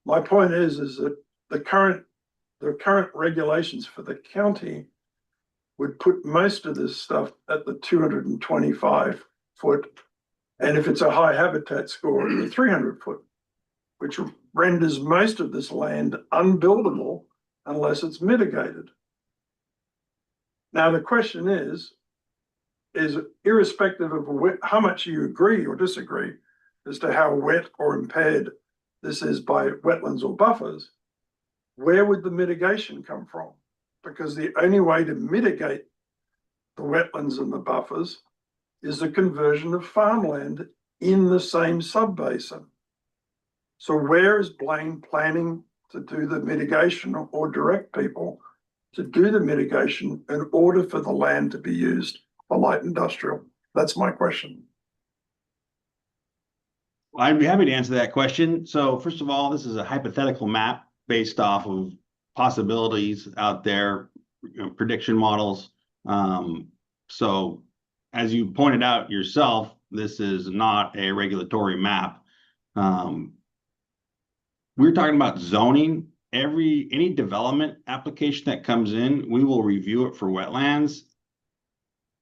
My point is that the current regulations for the county would put most of this stuff at the 225-foot, and if it's a high habitat score, the 300-foot, which renders most of this land unbuildable unless it's mitigated. Now, the question is irrespective of how much you agree or disagree as to how wet or impaired this is by wetlands or buffers, where would the mitigation come from? Because the only way to mitigate the wetlands and the buffers is the conversion of farmland in the same subbasin. So where is Blaine planning to do the mitigation or direct people to do the mitigation in order for the land to be used for light industrial? That's my question. Well, I'd be happy to answer that question. So first of all, this is a hypothetical map based off of possibilities out there, prediction models. So as you pointed out yourself, this is not a regulatory map. We're talking about zoning. Any development application that comes in, we will review it for wetlands.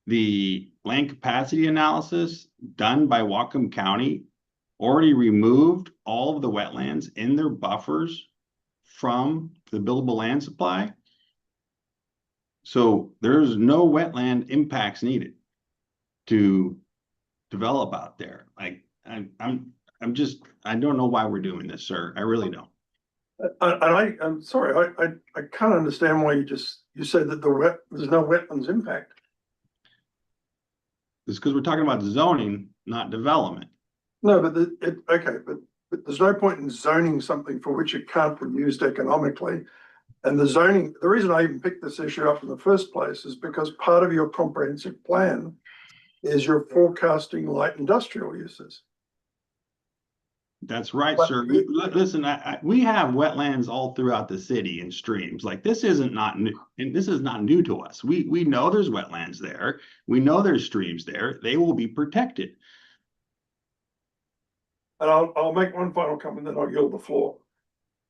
The land capacity analysis done by Whatcom County already removed all of the wetlands in their buffers from the buildable land supply. So there's no wetland impacts needed to develop out there. I don't know why we're doing this, sir. I really don't. I'm sorry, I can't understand why you said that there's no wetlands impact. It's because we're talking about zoning, not development. No, but but there's no point in zoning something for which it can't be used economically. And the reason I even picked this issue up in the first place is because part of your comprehensive plan is you're forecasting light industrial uses. That's right, But sir. Listen, we have wetlands all throughout the city and streams. Like this isn't not new, and this is not new to us. We know there's wetlands there. We know there's streams there. They will be protected. And I'll make one final comment, then I'll yield the floor.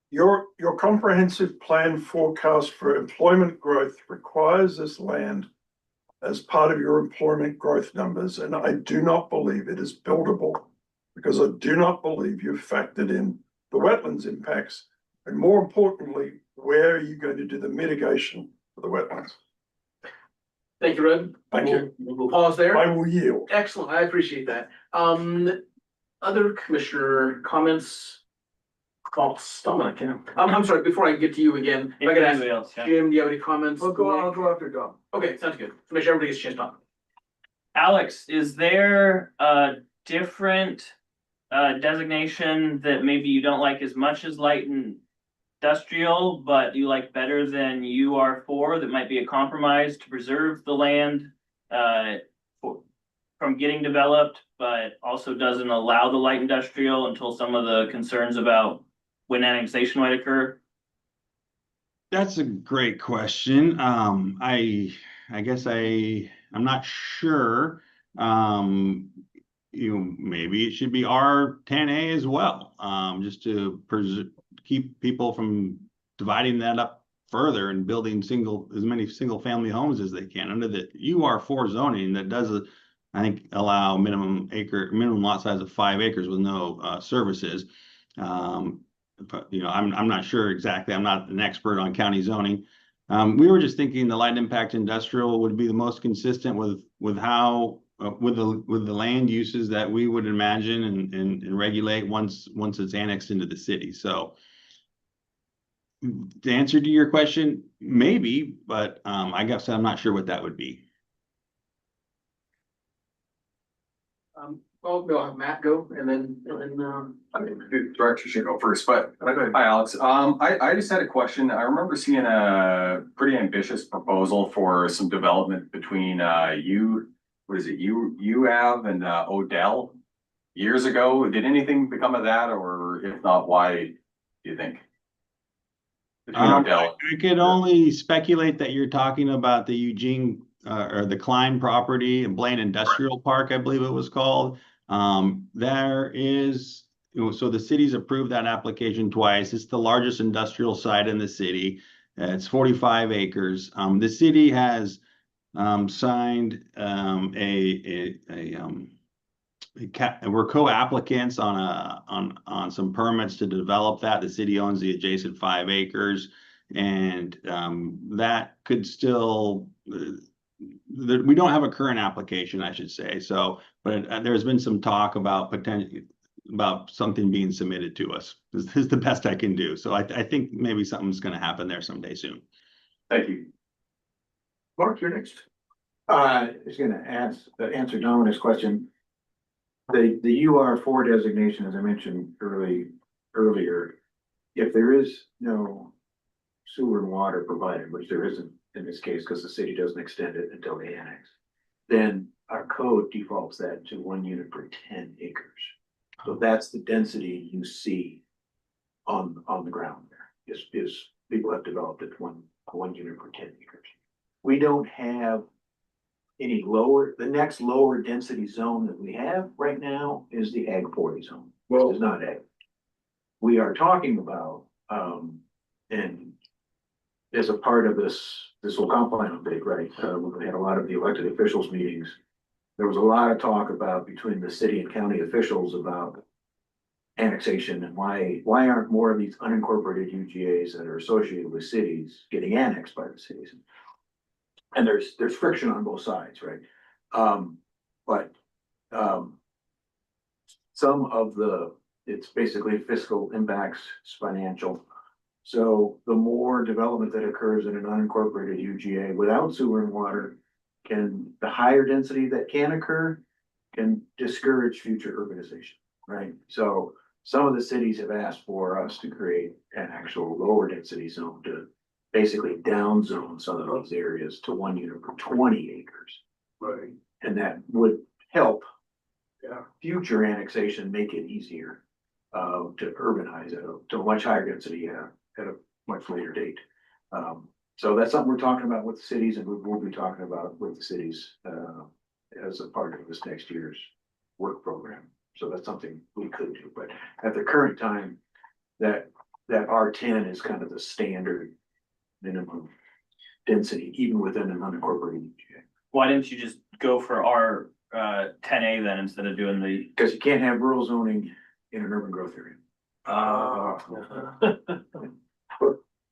Your comprehensive plan forecast for employment growth requires this land as part of your employment growth numbers, and I do not believe it is buildable because I do not believe you've factored in the wetlands impacts, and more importantly, where are you going to do the mitigation for the wetlands? Thank you, Red. Thank you. We'll pause there. I will yield. Excellent, I appreciate that. Other commissioner comments? False stomach, yeah. I'm sorry, before I get to you again, if I could ask Anybody else, yeah. Jim, do you have any comments? I'll go after Dom. Okay, sounds good. To make sure everybody gets a chance to talk. Alex, is there a different designation that maybe you don't like as much as light industrial, but you like better than UR4 that might be a compromise to preserve the land from getting developed, but also doesn't allow the light industrial until some of the concerns about when annexation might occur? That's a great question. I guess I'm not sure. Maybe it should be R10A as well, just to keep people from dividing that up further and building as many single family homes as they can under the UR4 zoning that does, I think, allow minimum lot size of 5 acres with no services. But I'm not sure exactly. I'm not an expert on county zoning. We were just thinking the light impact industrial would be the most consistent with how with the land uses that we would imagine and regulate once it's annexed into the city. So the answer to your question, maybe, but I guess I'm not sure what that would be. Well, we'll have Matt go and then, I mean, the director should go first, but hi, Alex. I just had a question. I remember seeing a pretty ambitious proposal for some development between UAV and Odell years ago. Did anything become of that, or if not, why do you think? I could only speculate that you're talking about the Eugene or the Klein property and Blaine Industrial Park, I believe it was called. There is, so the city's approved that application twice. It's the largest industrial site in the city. It's 45 acres. The city has signed we're co-applicants on some permits to develop that. The city owns the adjacent 5 acres, and that could still. We don't have a current application, I should say. So, but there's been some talk about something being submitted to us. This is the best I can do. So I think maybe something's going to happen there someday soon. Thank you. Mark, you're next. I was going to answer Dominic's question. The UR4 designation, as I mentioned earlier, if there is no sewer and water provided, which there isn't in this case because the city doesn't extend it until they annex, then our code defaults that to 1 unit per 10 acres. So that's the density you see on the ground there. Is people have developed it one unit per 10 acres. We don't have any lower. The next lower density zone that we have right now is the Ag 40 zone. Well, it's not Ag. We are talking about and as a part of this whole comp plan update, right? We had a lot of the elected officials meetings. There was a lot of talk about between the city and county officials about annexation and why aren't more of these unincorporated UGAs that are associated with cities getting annexed by the cities? And there's friction on both sides, right? But some of it's basically fiscal impacts, it's financial. So the more development that occurs in an unincorporated UGA without sewer and water, the higher density that can occur can discourage future urbanization, right? So some of the cities have asked for us to create an actual lower density zone to basically down zone some of those areas to 1 unit per 20 acres. Right. And that would help future annexation, make it easier. to urbanize it to a much higher density at a much later date. So that's something we're talking about with the cities, and we will be talking about with the cities as a part of this next year's work program. So that's something we could do, but at the current time, that R10 is kind of the standard minimum density, even within an unincorporated EGA. Why didn't you just go for our 10A then instead of doing the? Because you can't have rural zoning in an urban growth area.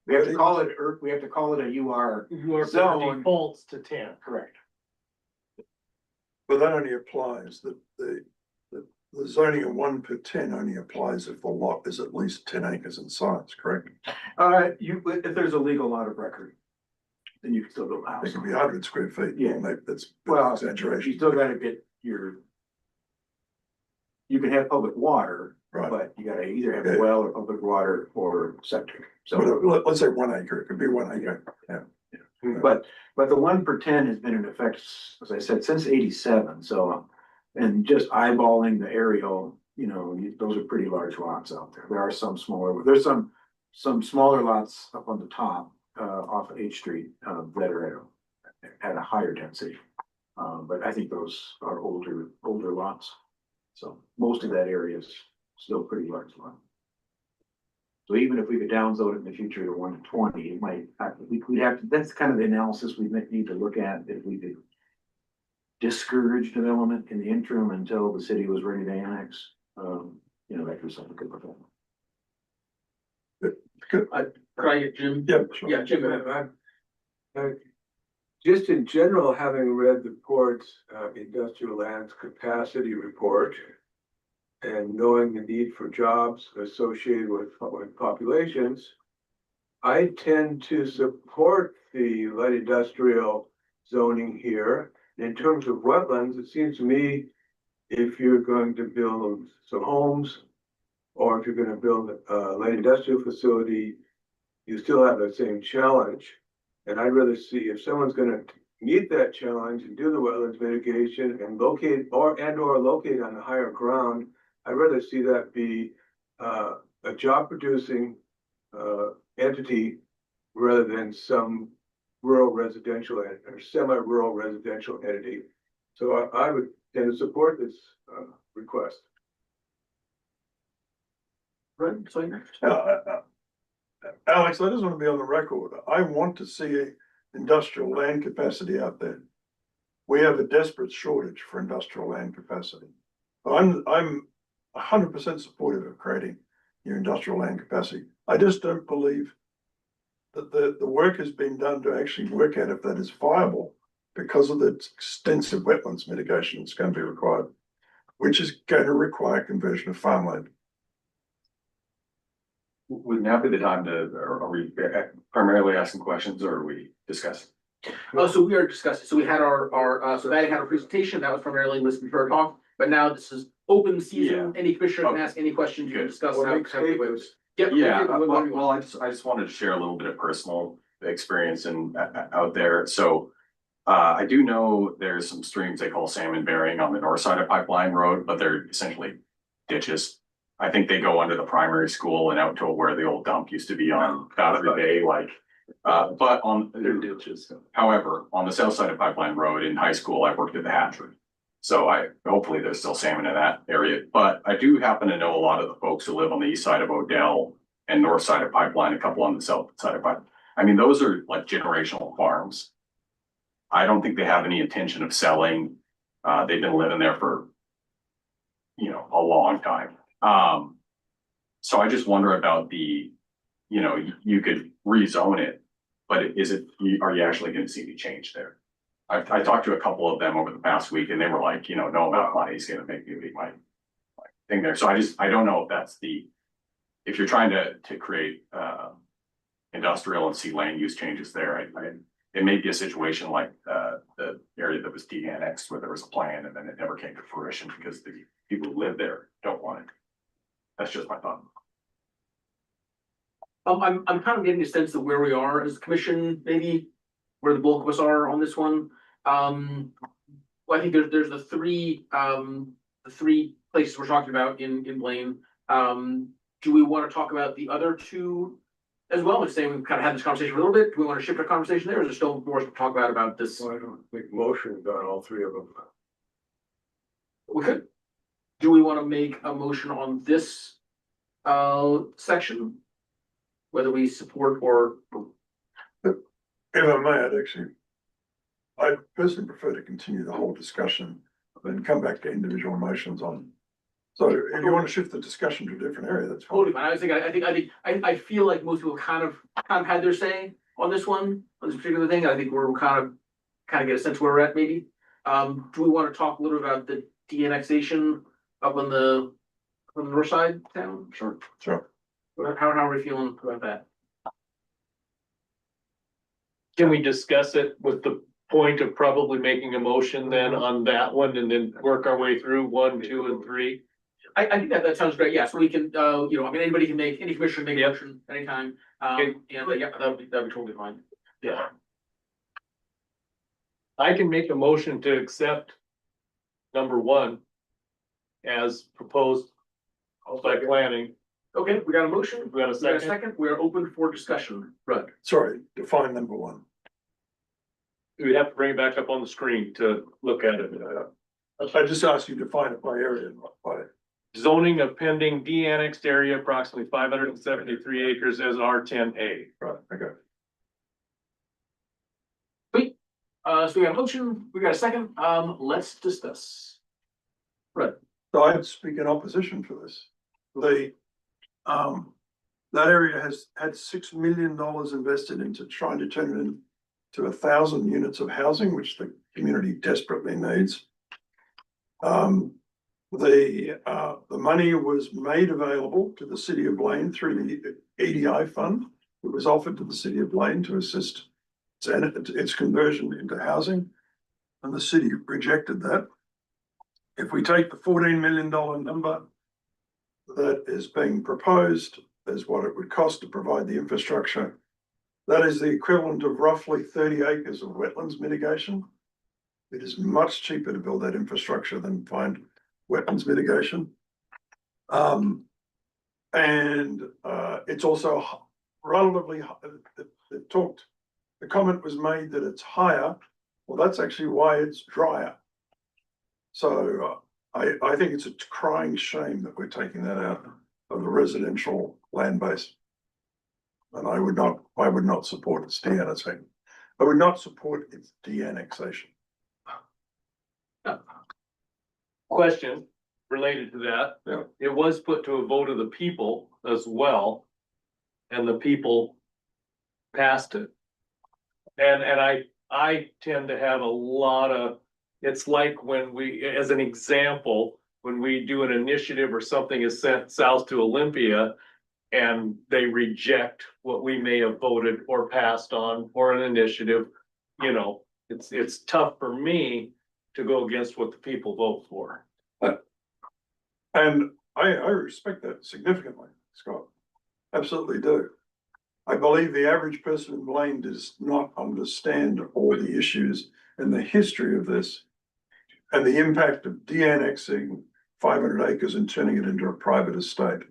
We have to call it, we have to call it a UR. Your zone. defaults to 10. Correct. But that only applies, the zoning of 1 per 10 only applies if the lot is at least 10 acres in size, correct? If there's a legal lot of record, then you can still build a house. It can be 100 square feet. Yeah. Maybe that's Well, exaggeration. you still gotta get you can have public water, Right. but you gotta either have Yeah. a well or public water or septic. So, But let's say 1 acre, it could be 1 acre, yeah. but the 1 per 10 has been in effect, as I said, since '87, so. And just eyeballing the aerial, those are pretty large lots out there. There are some smaller, there's some smaller lots up on the top, off of H Street, that are at a higher density. But I think those are older lots. So most of that area is still pretty large lot. So even if we could downzone it in the future to 120, it might, we'd have to, that's kind of the analysis we might need to look at, if we could discourage development in the interim until the city was ready to annex. That was something good for them. Could I get Jim? Yeah, sure. Yeah, Jim. Just in general, having read the port's industrial lands capacity report and knowing the need for jobs associated with populations, I tend to support the light industrial zoning here. In terms of wetlands, it seems to me if you're going to build some homes or if you're going to build a light industrial facility, you still have that same challenge. And I'd rather see if someone's going to meet that challenge and do the wetlands mitigation and locate or locate on the higher ground, I'd rather see that be a job producing entity rather than some rural residential or semi-rural residential entity. So I would tend to support this request. Right, so Alex, I just want to be on the record. I want to see industrial land capacity out there. We have a desperate shortage for industrial land capacity. I'm 100% supportive of creating your industrial land capacity. I just don't believe that the work has been done to actually work out if that is viable because of the extensive wetlands mitigation that's going to be required, which is going to require conversion of farmland. Would now be the time to, or are we primarily asking questions or are we discussing? Oh, so we are discussing, so we had so Maddie had a presentation, that was primarily listening to our talk, but now this is open season, any commissioner can ask any questions, you can discuss how. Yep. Yeah, what do you want? well, I just wanted to share a little bit of personal experience and out there. So I do know there's some streams they call salmon bearing on the north side of Pipeline Road, but they're essentially ditches. I think they go under the primary school and out to where the old dump used to be on Boundary Bay, but on their ditches. However, on the south side of Pipeline Road in high school, I worked at the hatchery. So hopefully there's still salmon in that area, but I do happen to know a lot of the folks who live on the east side of Odell and north side of Pipeline, a couple on the south side of Pipeline. I mean, those are like generational farms. I don't think they have any intention of selling. They've been living there for, a long time. So I just wonder about you could rezone it, but are you actually going to see any change there? I talked to a couple of them over the past week and they were like, no amount of money is going to make me leave my thing there. So I don't know if that's if you're trying to create industrial and see land use changes there, it may be a situation like the area that was de-annexed where there was a plan and then it never came to fruition because the people who live there don't want it. That's just my thought. I'm kind of getting a sense of where we are as a commission, maybe where the bulk of us are on this one. Well, I think there's the three places we're talking about in Blaine. Do we want to talk about the other two as well? We're saying we've kind of had this conversation a little bit. Do we want to shift our conversation there, or is there still more to talk about this? Why don't we make motion on all three of them? We could. Do we want to make a motion on this section? Whether we support or. If I may, I personally prefer to continue the whole discussion, then come back to individual motions on. So if you want to shift the discussion to a different area, that's Totally fine. fine. I feel like most people kind of had their say on this one, on this particular thing. I think we're kind of get a sense where we're at maybe. Do we want to talk a little about the de-annexation up on the north side of town? Sure. How are we feeling about that? Can we discuss it with the point of probably making a motion then on that one and then work our way through 1, 2, and 3? I think that sounds great. Yeah, so we can, anybody can any commissioner can make a motion anytime. Okay. Yeah, that'd be totally fine. Yeah. I can make a motion to accept number 1 as proposed by planning. Okay, we got a motion. We got a We got a second? second. We're open for discussion. Right. Sorry, define number 1. We'd have to bring it back up on the screen to look at it. I just asked you to define it by area, not by. Zoning of pending de-annexed area approximately 573 acres as R10A. Right, okay. Sweet. So we got a motion. We got a second. Let's discuss. Right. So I'd speak in opposition for this. That area has had $6 million invested into trying to turn it into 1,000 units of housing, which the community desperately needs. The money was made available to the city of Blaine through the EDI fund. It was offered to the city of Blaine to assist its conversion into housing, and the city rejected that. If we take the $14 million number that is being proposed as what it would cost to provide the infrastructure, that is the equivalent of roughly 30 acres of wetlands mitigation. It is much cheaper to build that infrastructure than find wetlands mitigation. It's also relatively, the comment was made that it's higher. Well, that's actually why it's drier. So I think it's a crying shame that we're taking that out of the residential land base. And I would not support its de-annexation. I would not support its de-annexation. Question related to that. Yeah. It was put to a vote of the people as well. And the people passed it. And I tend to have a lot of, it's like when we, as an example, when we do an initiative or something is sent south to Olympia and they reject what we may have voted or passed on or an initiative, it's tough for me to go against what the people vote for. And I respect that significantly, Scott. Absolutely do. I believe the average person in Blaine does not understand all the issues and the history of this and the impact of de-annexing 500 acres and turning it into a private estate.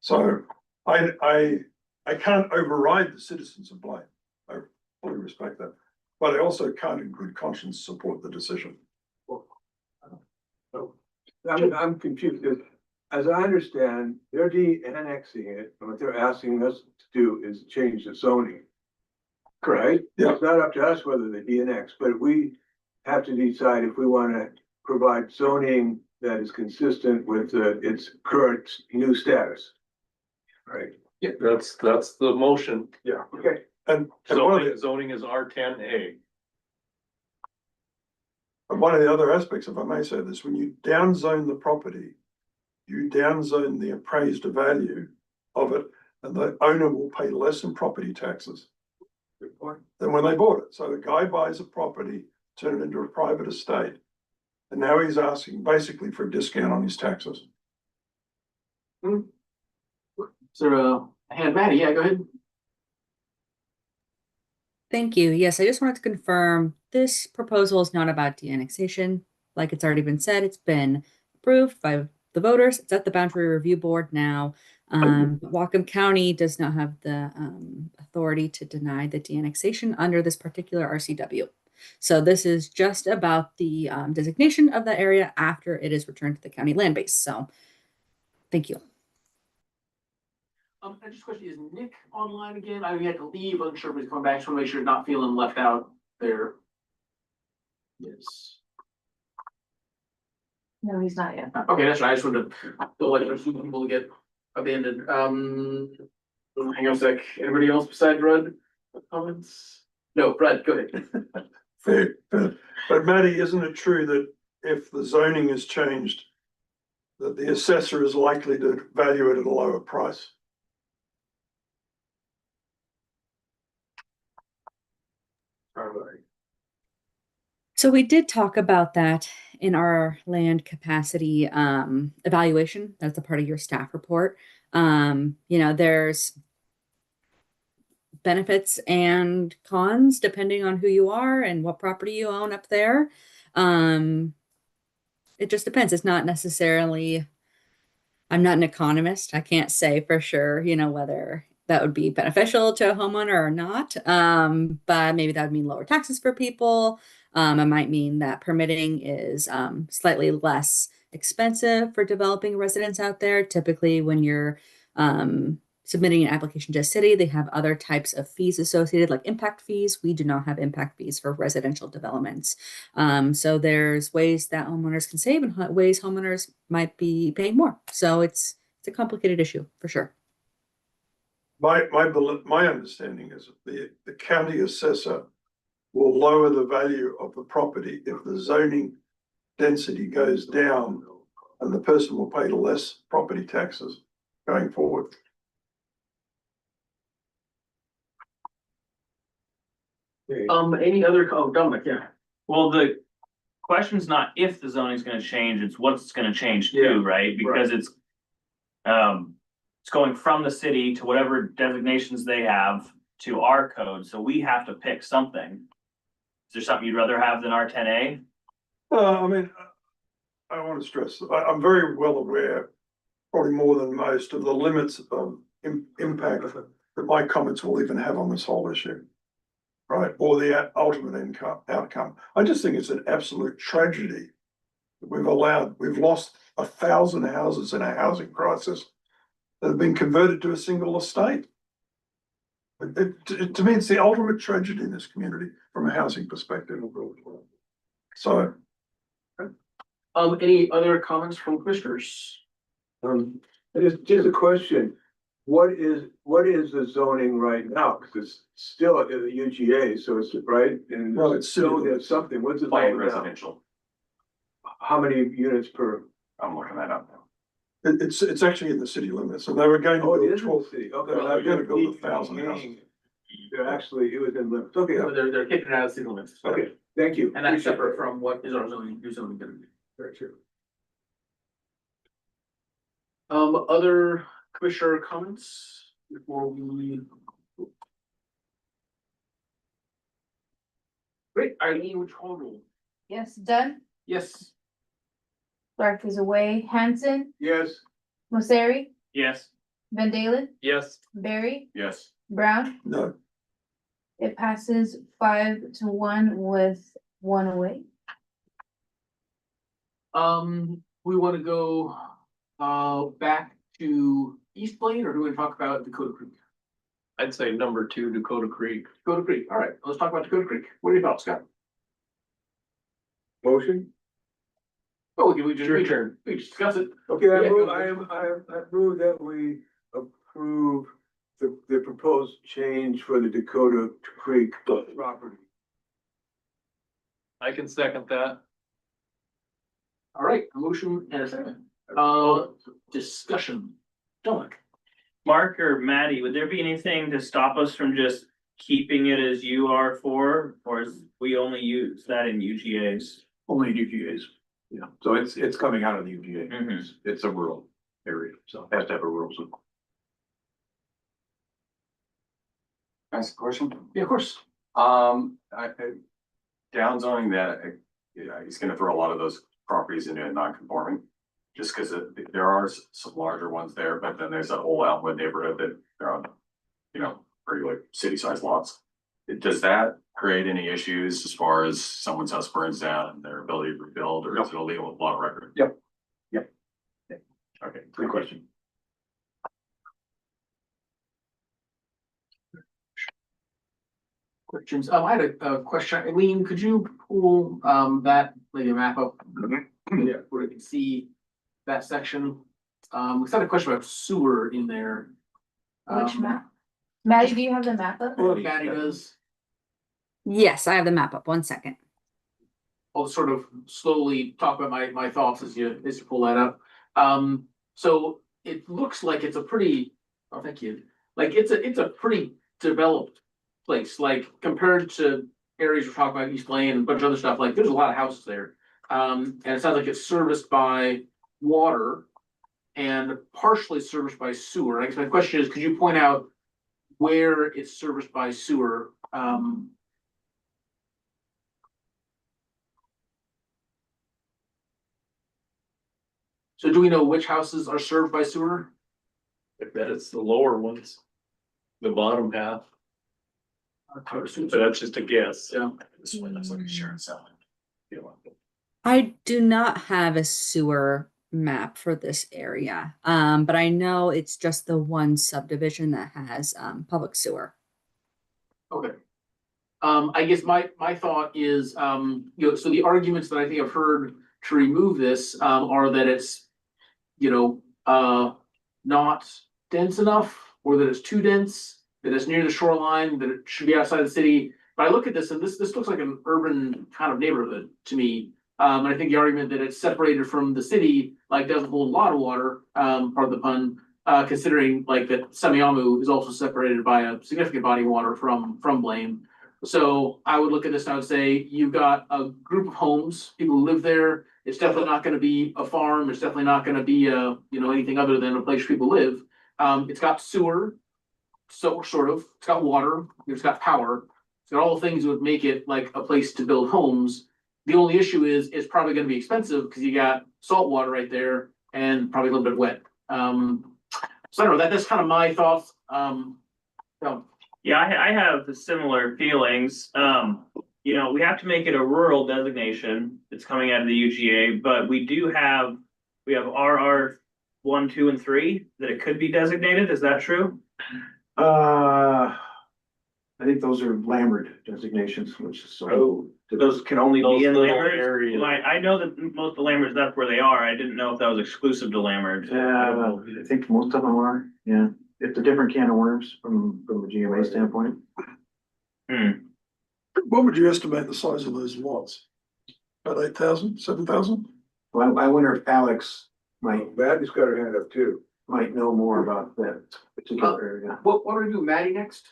So I can't override the citizens of Blaine. I fully respect that. But I also can't in good conscience support the decision. I'm confused, because as I understand, they're de-annexing it, and what they're asking us to do is change the zoning. Correct? Yeah. It's not up to us whether they de-annex, but we have to decide if we want to provide zoning that is consistent with its current new status. Right? Yeah, that's the motion. Yeah. Okay. And one of Zoning is R10A. one of the other aspects, if I may say this, when you downzone the property, you downzone the appraised value of it, and the owner will pay less in property taxes than when they bought it. So the guy buys a property, turn it into a private estate, and now he's asking basically for a discount on his taxes. Is there a hand, Maddie? Yeah, go ahead. Thank you. Yes, I just wanted to confirm this proposal is not about de-annexation. Like it's already been said, it's been approved by the voters. It's at the Boundary Review Board now. Whatcom County does not have the authority to deny the de-annexation under this particular RCW. So this is just about the designation of the area after it is returned to the county land base. So thank you. I just question, is Nick online again? I mean, he had to leave, unsure if he's coming back, just want to make sure he's not feeling left out there. Yes. No, he's not yet. Okay, that's right. I just wanted to feel like there's some people to get abandoned. Hang on a sec. Anybody else besides Rudd? Comments? No, Rudd, go ahead. Fair, but Matty, isn't it true that if the zoning is changed, that the assessor is likely to value it at a lower price? So we did talk about that in our land capacity evaluation. That's a part of your staff report. There's benefits and cons depending on who you are and what property you own up there. It just depends. It's not necessarily, I'm not an economist. I can't say for sure, whether that would be beneficial to a homeowner or not. But maybe that would mean lower taxes for people. It might mean that permitting is slightly less expensive for developing residents out there. Typically, when you're submitting an application to a city, they have other types of fees associated, like impact fees. We do not have impact fees for residential developments. So there's ways that homeowners can save and ways homeowners might be paying more. So it's a complicated issue for sure. My understanding is that the county assessor will lower the value of the property if the zoning density goes down, and the person will pay less property taxes going forward. Any other, Dominic, yeah. Well, the question's not if the zoning's gonna change, it's what's gonna change too, right? Because it's going from the city to whatever designations they have to our code, so we have to pick something. Is there something you'd rather have than R10A? I mean, I want to stress, I'm very well aware, probably more than most, of the limits of impact that my comments will even have on this whole issue. Right, or the ultimate outcome. I just think it's an absolute tragedy that we've lost 1,000 houses in a housing crisis that have been converted to a single estate. To me, it's the ultimate tragedy in this community from a housing perspective. So, Any other comments from commissioners? Just a question. What is the zoning right now? Because it's still at the UGA, so it's right, and well, it's still still, there's something. What's the Light zoning now? residential. How many units per? I'm looking that up now. it's actually in the city limits, and they were going to Oh, it build is in 12. the city. Okay, They're going to build 1,000 houses. They're actually, it was in limits. Okay, So they're kicking it out of city limits. okay, thank you. And that's separate from what is our zoning, new zoning gonna be. Very true. Other commissioner comments before we? Great, Eileen, which call roll? Yes, Dunn, Yes. Clark is away, Hanson, Yes. Mosseri, Yes. Van Dalen, Yes. Barry, Yes. Brown. No, It passes 5-1 with one away. We wanna go back to East Blaine, or do we talk about Dakota Creek? I'd say number 2, Dakota Creek. Dakota Creek, all right, let's talk about Dakota Creek. What are your thoughts, Scott? Motion? Oh, we just, Your turn. we discuss it. Okay, I Yeah, move, go ahead. I move that we approve the proposed change for the Dakota Creek property. I can second that. All right, a motion and a second. Discussion. Dominic. Mark or Maddie, would there be anything to stop us from just keeping it as UR4, or is we only use that in UGAs? Only UGAs. Yeah, so it's coming out of the UGA. Mhm. It's a rural area, so it has to have a rural zone. Ask a question. Yeah, of course. Downzoning that, yeah, he's gonna throw a lot of those properties into a non-conforming. just because there are some larger ones there, but then there's that whole Elmwood neighborhood that they're on, pretty like city-sized lots. Does that create any issues as far as someone's house burns down and their ability to rebuild, or is it a legal lot record? Yep. Okay, good question. Questions? I had a question. Eileen, could you pull that, maybe a map up? Yeah, where you can see that section. We had a question about sewer in there. Which map? Maddie, do you have the map up? Maddie does. Yes, I have the map up. 1 second. I'll sort of slowly talk about my thoughts as you pull that up. So it looks like it's a pretty, oh, thank you. Like it's a pretty developed place, like compared to areas we're talking about, East Lane and a bunch of other stuff, like there's a lot of houses there. And it sounds like it's serviced by water and partially serviced by sewer. I guess my question is, could you point out where it's serviced by sewer? So do we know which houses are served by sewer? I bet it's the lower ones, the bottom half, but that's just a guess. Yeah. This one looks like a shared settlement. I do not have a sewer map for this area, but I know it's just the one subdivision that has public sewer. Okay. I guess my thought is, so the arguments that I think I've heard to remove this, are that it's, not dense enough, or that it's too dense, that it's near the shoreline, that it should be outside the city. But I look at this and this looks like an urban kind of neighborhood to me. And I think the argument that it's separated from the city, like doesn't hold a lot of water, part of the pun, considering like that Semiahmoo is also separated by a significant body of water from Blaine. So I would look at this and I would say, you've got a group of homes, people who live there. It's definitely not gonna be a farm. It's definitely not gonna be anything other than a place where people live. It's got sewer, so sort of, it's got water, it's got power. It's got all the things that would make it like a place to build homes. The only issue is it's probably gonna be expensive because you got salt water right there and probably a little bit wet. So I don't know, that's kind of my thoughts. Yeah, I have similar feelings. We have to make it a rural designation. It's coming out of the UGA, but we have RR 1, 2, and 3 that it could be designated. Is that true? I think those are landward designations, which is so. Those can only Those be in little Lammers? areas. Like, I know that most of the Lammers, that's where they are. I didn't know if that was exclusive to Lammers. I think most of them are, yeah. It's a different can of worms from a GMA standpoint. What would you estimate the size of those lots? About 8,000, 7,000? Well, I wonder if Alex might Maddie's got her hand up too. know more about that particular area. What do we do, Maddie, next?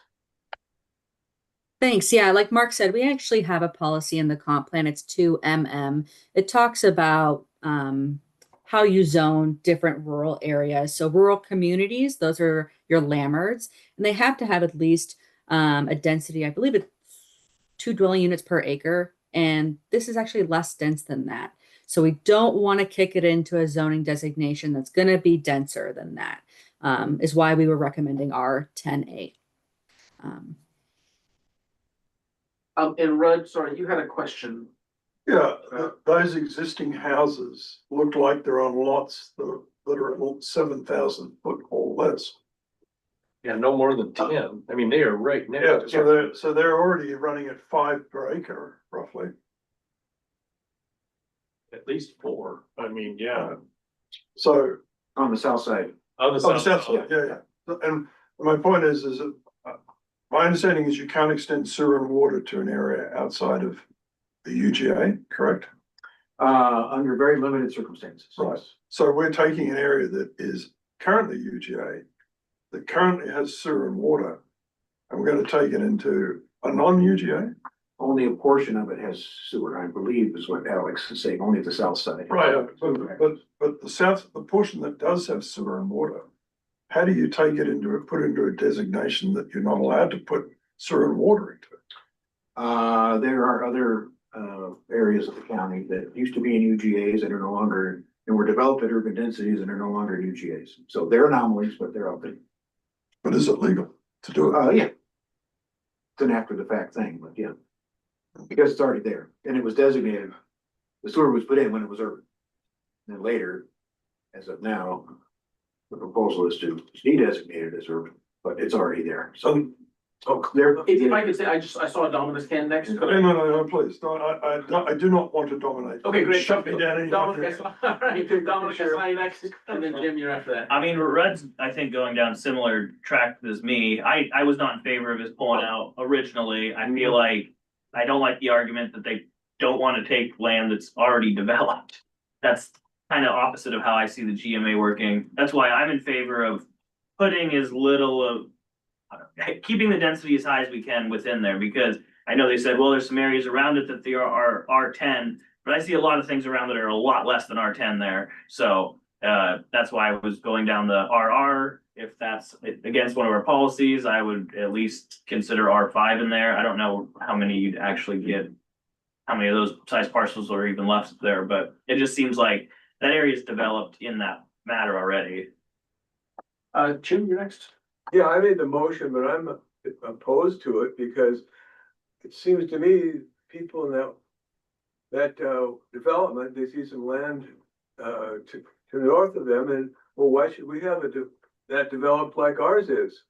Thanks. Yeah, like Mark said, we actually have a policy in the comp plan. It's 2MM. It talks about how you zone different rural areas. So rural communities, those are your Lammerts, and they have to have at least a density, I believe it's 2 dwelling units per acre. And this is actually less dense than that. So we don't want to kick it into a zoning designation that's going to be denser than that. Is why we were recommending R10A. And Rudd, sorry, you had a question. Yeah, those existing houses look like they're on lots that are 7,000 foot or less. Yeah, no more than 10. I mean, they are right next. Yeah, so they're already running at 5 per acre, roughly. At least 4. I mean, yeah. So On the south side. On the on the south south side, yeah. And my point is that my understanding is you can't extend sewer and water to an area outside of the UGA, correct? Under very limited circumstances. Right. So we're taking an area that is currently UGA, that currently has sewer and water, and we're going to take it into a non-UGA? Only a portion of it has sewer, I believe, is what Alex is saying, only the south side. Right, but the portion that does have sewer and water, how do you take it put into a designation that you're not allowed to put sewer and water into it? There are other areas of the county that used to be in UGAs that are no longer and were developed at urban densities and are no longer UGAs. So they're anomalies, but they're out there. But is it legal to do it? Yeah. It's an after the fact thing, but yeah. Because it's already there and it was designated, the sewer was put in when it was urban. And then later, as of now, the proposal is to de-designate it as urban, but it's already there. So there. If I could say, I saw Dominic hand next. No, please, no, I do not want to dominate. Okay, great. Shut me down. Dominic, all right, Dominic, I saw you next, and then Jim, you're after that. I mean, Red's, I think, going down similar track as me. I was not in favor of his pulling out originally. I feel like, I don't like the argument that they don't want to take land that's already developed. That's kind of opposite of how I see the GMA working. That's why I'm in favor of putting as little of, keeping the density as high as we can within there, because I know they said, well, there's some areas around it that they are R10, but I see a lot of things around that are a lot less than R10 there. So that's why I was going down the RR. If that's against one of our policies, I would at least consider R5 in there. I don't know how many you'd actually get, how many of those size parcels are even left there, but it just seems like that area is developed in that matter already. Jim, you're next. Yeah, I made the motion, but I'm opposed to it because it seems to me people in that development, they see some land to the north of them, and well, why should we have that developed like ours is?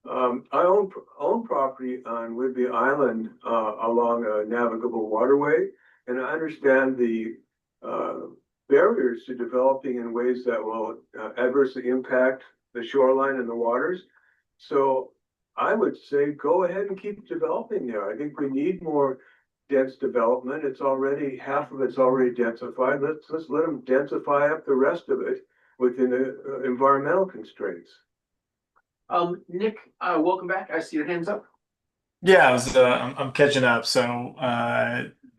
I own property on Whidbey Island along a navigable waterway, and I understand the barriers to developing in ways that will adversely impact the shoreline and the waters. So I would say go ahead and keep developing there. I think we need more dense development. It's already, half of it's already densified. Let's let them densify up the rest of it within the environmental constraints. Nick, welcome back. I see your hands up. Yeah, I'm catching up, so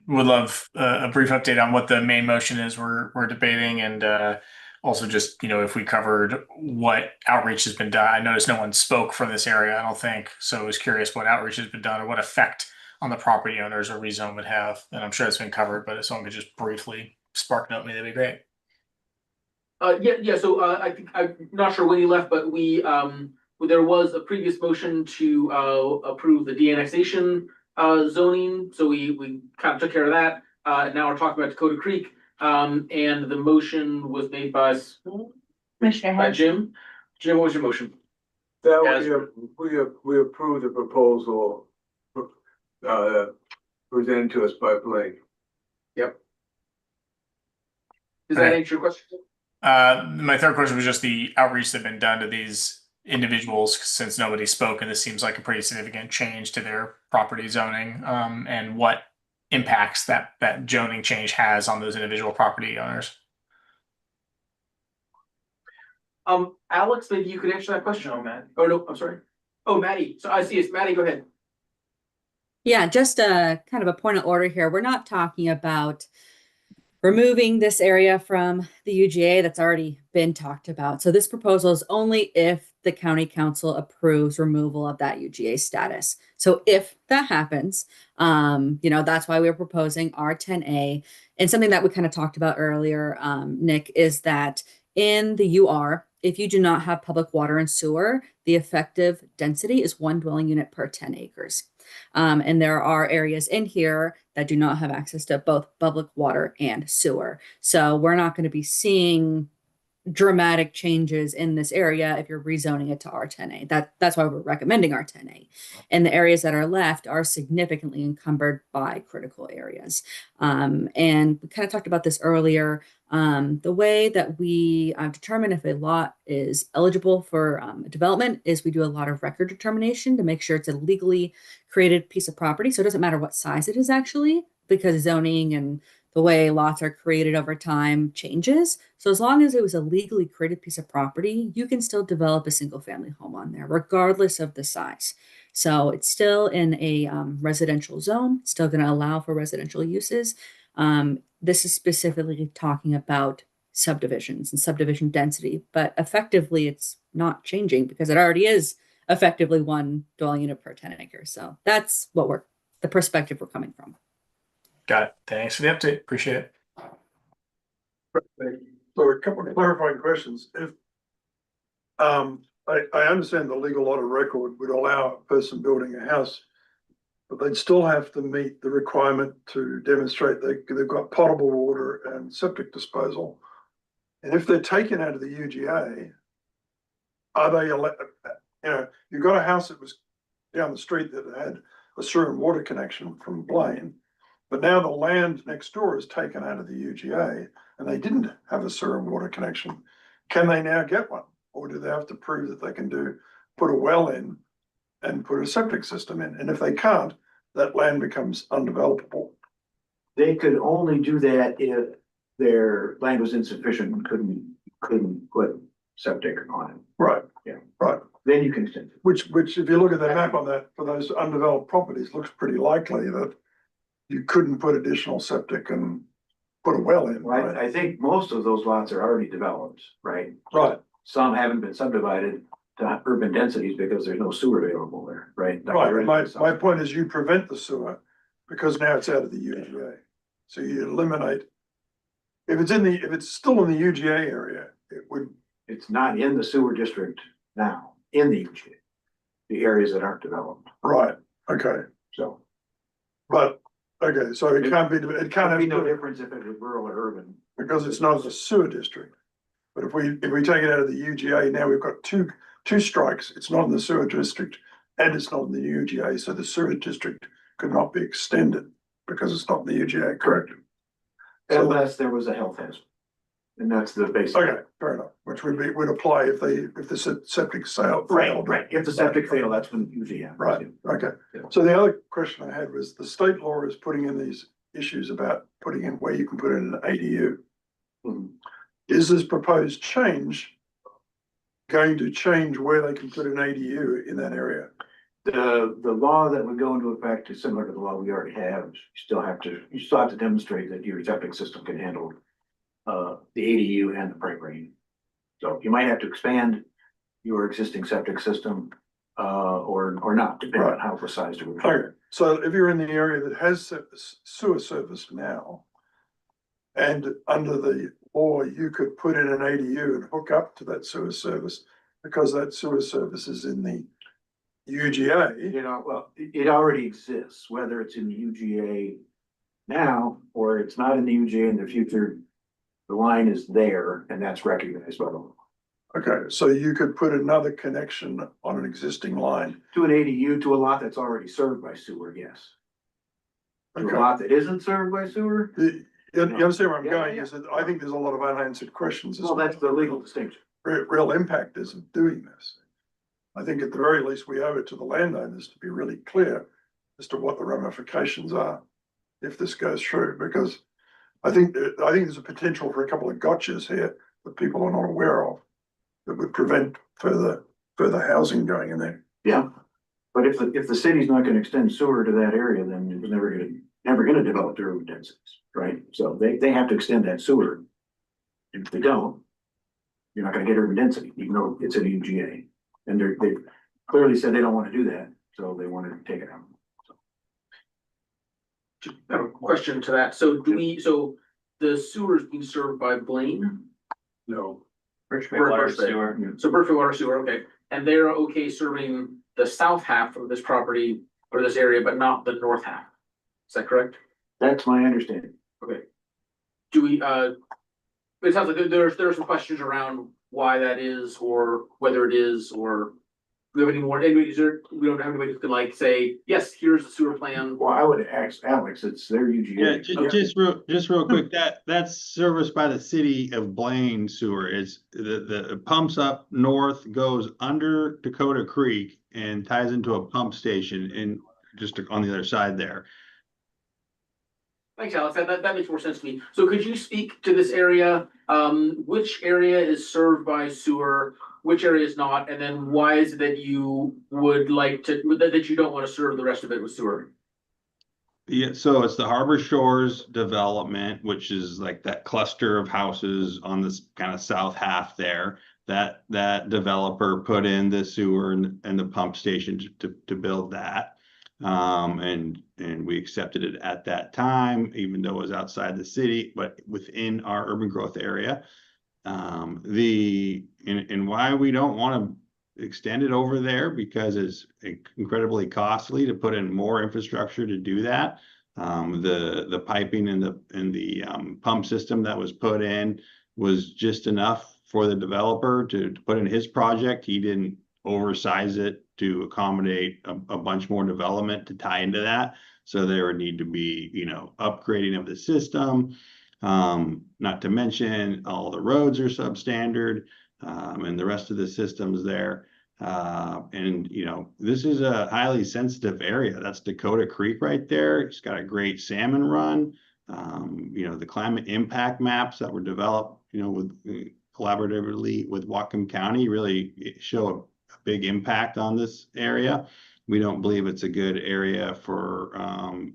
would love a brief update on what the main motion is we're debating, and also just, if we covered what outreach has been done. I noticed no one spoke from this area, I don't think, so I was curious what outreach has been done or what effect on the property owners a rezone would have. And I'm sure it's been covered, but if someone could just briefly spark note me, that'd be great. Yeah. So I think, I'm not sure when he left, but there was a previous motion to approve the de-annexation zoning, so we kind of took care of that. Now we're talking about Dakota Creek, and the motion was made by Commissioner by Hess. Jim. Jim, what was your motion? That Yes. we approve the proposal presented to us by Blake. Yep. Does that answer your question? My third question was just the outreach that's been done to these individuals, since nobody spoke, and this seems like a pretty significant change to their property zoning, and what impacts that zoning change has on those individual property owners. Alex, maybe you could answer that question. Oh, Matt. Oh, no, I'm sorry. Oh, Maddie. So I see it's Maddie. Go ahead. Yeah, just a kind of a point of order here. We're not talking about removing this area from the UGA that's already been talked about. So this proposal is only if the county council approves removal of that UGA status. So if that happens, that's why we're proposing R10A. And something that we kind of talked about earlier, Nick, is that in the UR, if you do not have public water and sewer, the effective density is 1 dwelling unit per 10 acres. And there are areas in here that do not have access to both public water and sewer. So we're not going to be seeing dramatic changes in this area if you're rezoning it to R10A. That's why we're recommending R10A. And the areas that are left are significantly encumbered by critical areas. And we kind of talked about this earlier. The way that we determine if a lot is eligible for development is we do a lot of record determination to make sure it's a legally created piece of property. So it doesn't matter what size it is actually, because zoning and the way lots are created over time changes. So as long as it was a legally created piece of property, you can still develop a single family home on there, regardless of the size. So it's still in a residential zone, still going to allow for residential uses. This is specifically talking about subdivisions and subdivision density, but effectively it's not changing because it already is effectively 1 dwelling unit per 10 acres. So that's what the perspective we're coming from. Got it. Thanks for the update. Appreciate it. So a couple of clarifying questions. If, I understand the legal lot of record would allow a person building a house, but they'd still have to meet the requirement to demonstrate they've got potable water and septic disposal. And if they're taken out of the UGA, are they, you've got a house that was down the street that had a sewer and water connection from Blaine, but now the land next door is taken out of the UGA and they didn't have a sewer and water connection. Can they now get one? Or do they have to prove that they can put a well in and put a septic system in? And if they can't, that land becomes undevelopable. They could only do that if their land was insufficient and couldn't put septic on it. Right. Yeah. Right. Then you can extend it. Which if you look at the map on that, for those undeveloped properties, looks pretty likely that you couldn't put additional septic and put a well in, Right, right? I think most of those lots are already developed, right? Right, Some haven't been subdivided to urban densities because there's no sewer available there, right? right. My point is you prevent the sewer because now it's out of the UGA. So you eliminate, if it's still in the UGA area, it would, It's not in the sewer district now, in the UGA, the areas that aren't developed, right, okay. so. But, okay, so it can't be, it can't There'd be no have, difference if it was rural or urban. because it's not a sewer district. But if we take it out of the UGA, now we've got two strikes. It's not in the sewer district and it's not in the UGA, so the sewer district could not be extended because it's not in the UGA, correct? So Unless there was a health hazard. And that's the basic. okay, fair enough, which would apply if the septic failed. Right, if the septic failed, that's when usually happens. Right, okay. Yeah. So the other question I had was the state law is putting in these issues about putting in where you can put in an ADU. Mhm. Is this proposed change going to change where they can put an ADU in that area? The law that would go into effect is similar to the law we already have. You still have to demonstrate that your septic system can handle the ADU and the frame. So you might have to expand your existing septic system or not, depending on how precise it would be. Okay, so if you're in the area that has sewer service now, and under the law, you could put in an ADU and hook up to that sewer service because that sewer service is in the UGA. You know, well, it already exists, whether it's in the UGA now or it's not in the UGA in the future. The line is there and that's recognized by the law. Okay, so you could put another connection on an existing line. To an ADU to a lot that's already served by sewer, yes. To Okay. a lot that isn't served by sewer, You understand where I'm Yeah, going? yeah. Is that I think there's a lot of unanswered questions. well, that's the legal distinction. Real impact is of doing this. I think at the very least, we owe it to the landowners to be really clear as to what the ramifications are if this goes through, because I think there's a potential for a couple of gotchas here that people are not aware of that would prevent further housing going in there. Yeah, but if the city's not gonna extend sewer to that area, then it's never gonna develop the urban densities, right? So they have to extend that sewer. If they don't, you're not gonna get urban density, even though it's an UGA. And they clearly said they don't wanna do that, so they wanted to take it out. I have a question to that. So the sewer is being served by Blaine? No. Rich Bay Water Sewer. So Berkeley Water Sewer, okay. And they're okay serving the south half of this property or this area, but not the north half. Is that correct? That's my understanding. Okay. Do we, it sounds like there are some questions around why that is or whether it is, or do we have any more, we don't have anybody who can like say, yes, here's the sewer plan. Well, I would ask Alex, it's their Yeah, UGA. just real quick, that's serviced by the city of Blaine sewer. It's the pumps up north, goes under Dakota Creek and ties into a pump station in just on the other side there. Thanks, Alex. That makes more sense to me. So could you speak to this area? Which area is served by sewer? Which area is not? And then why is it that you would like to, that you don't want to serve the rest of it with sewer? Yeah, so it's the Harbor Shores development, which is like that cluster of houses on this kind of south half there. That developer put in the sewer and the pump station to build that. And we accepted it at that time, even though it was outside the city, but within our urban growth area. And why we don't want to extend it over there, because it's incredibly costly to put in more infrastructure to do that. The piping and the pump system that was put in was just enough for the developer to put in his project. He didn't oversize it to accommodate a bunch more development to tie into that. So there would need to be, upgrading of the system. Not to mention all the roads are substandard, and the rest of the systems there. And this is a highly sensitive area. That's Dakota Creek right there. It's got a great salmon run. The climate impact maps that were developed, collaboratively with Whatcom County really show a big impact on this area. We don't believe it's a good area for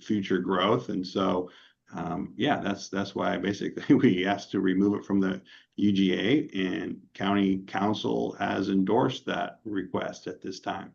future growth. And so, that's why basically we asked to remove it from the UGA, and county council has endorsed that request at this time.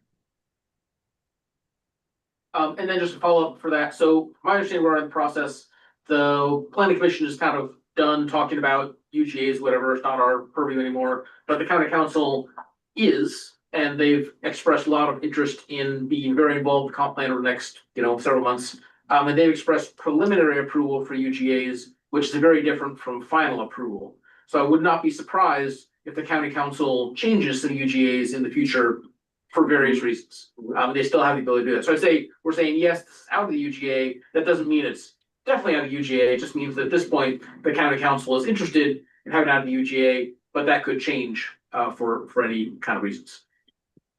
And then just to follow up for that, so my understanding we're in the process, the planning commission is kind of done talking about UGAs, whatever, it's not our purview anymore, but the county council is, and they've expressed a lot of interest in being very involved with comp plan over the next, several months. And they've expressed preliminary approval for UGAs, which is very different from final approval. So I would not be surprised if the county council changes some UGAs in the future for various reasons. They still have the ability to do that. So I'd say, we're saying, yes, this is out of the UGA. That doesn't mean it's definitely out of the UGA. It just means that at this point, the county council is interested in having it out of the UGA, but that could change for any kind of reasons.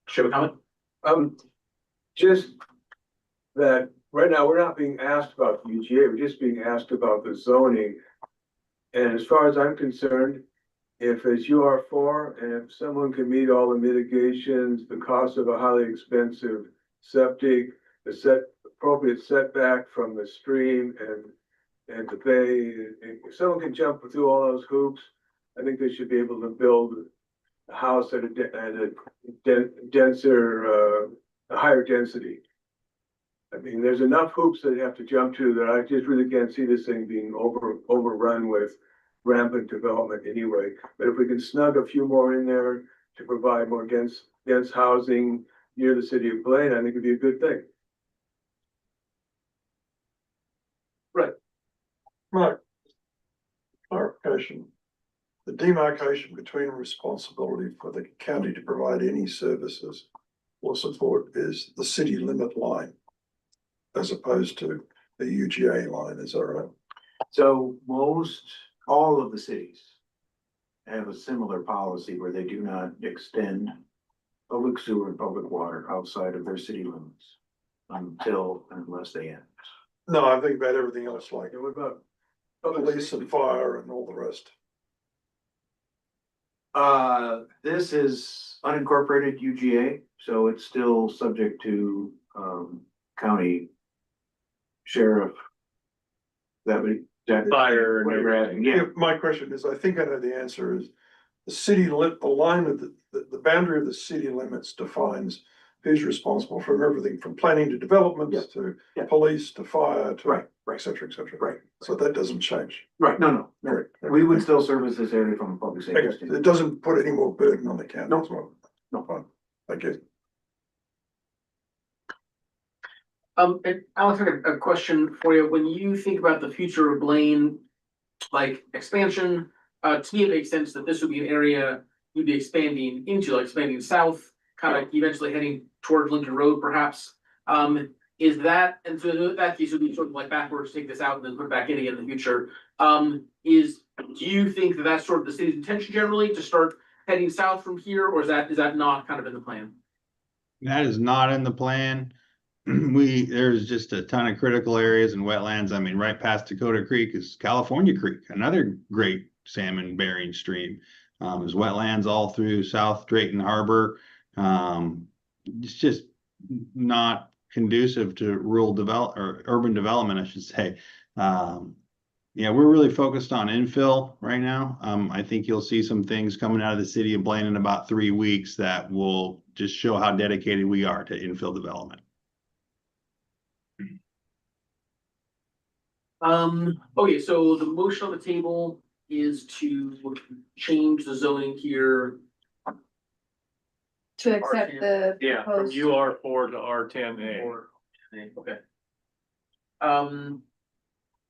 Should we comment? Just that right now, we're not being asked about the UGA, we're just being asked about the zoning. And as far as I'm concerned, if it's UR4 and if someone can meet all the mitigations, the cost of a highly expensive septic, the appropriate setback from the stream and the bay, if someone can jump through all those hoops, I think they should be able to build a house at a denser, a higher density. I mean, there's enough hoops that you have to jump to that I just really can't see this thing being overrun with rampant development anyway. But if we can snug a few more in there to provide more dense housing near the city of Blaine, I think it'd be a good thing. Right. Clarification. The demarcation between responsibility for the county to provide any services or support is the city limit line, as opposed to the UGA line, is that right? So all of the cities have a similar policy where they do not extend public sewer and public water outside of their city limits unless they end. No, I think about everything else, like And what about police and fire and all the rest. This is unincorporated UGA, so it's still subject to county sheriff. Fire and everything. Yeah. My question is, I think I know the answer is the line of the boundary of the city limits defines who's responsible for everything from planning to development to police to fire to et cetera, et cetera. Right. So that doesn't change. Right. No. Correct. We would still service this area from a public safety Okay, standpoint. it doesn't put any more burden on the county No. as well. No. Fine. Thank you. And Alex, I got a question for you. When you think about the future of Blaine, like expansion, to me, it makes sense that this would be an area you'd be expanding into, like expanding south, kind of eventually heading towards Lincoln Road, perhaps. Is that, and so that case would be sort of like backwards, take this out and then put it back in again in the future. Do you think that that's sort of the city's intention generally to start heading south from here, or is that not kind of in the plan? That is not in the plan. There's just a ton of critical areas and wetlands. I mean, right past Dakota Creek is California Creek, another great salmon bearing stream. There's wetlands all through South Drayton Harbor. It's just not conducive to urban development, I should say. We're really focused on infill right now. I think you'll see some things coming out of the city of Blaine in about 3 weeks that will just show how dedicated we are to infill development. Okay, so the motion on the table is to change the zoning here. To accept the Yeah, from proposed. UR4 to R10A. Or, okay.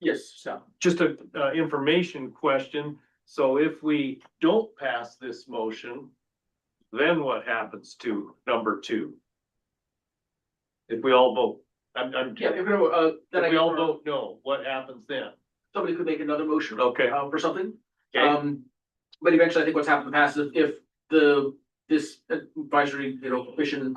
Yes, Sal. Just a, information question. So if we don't pass this motion, then what happens to number 2? If we all vote, Yeah, then if we all vote no, what happens then? somebody could make another motion. Okay. For something. Okay. But eventually, I think what's happened in the past is if this advisory, commission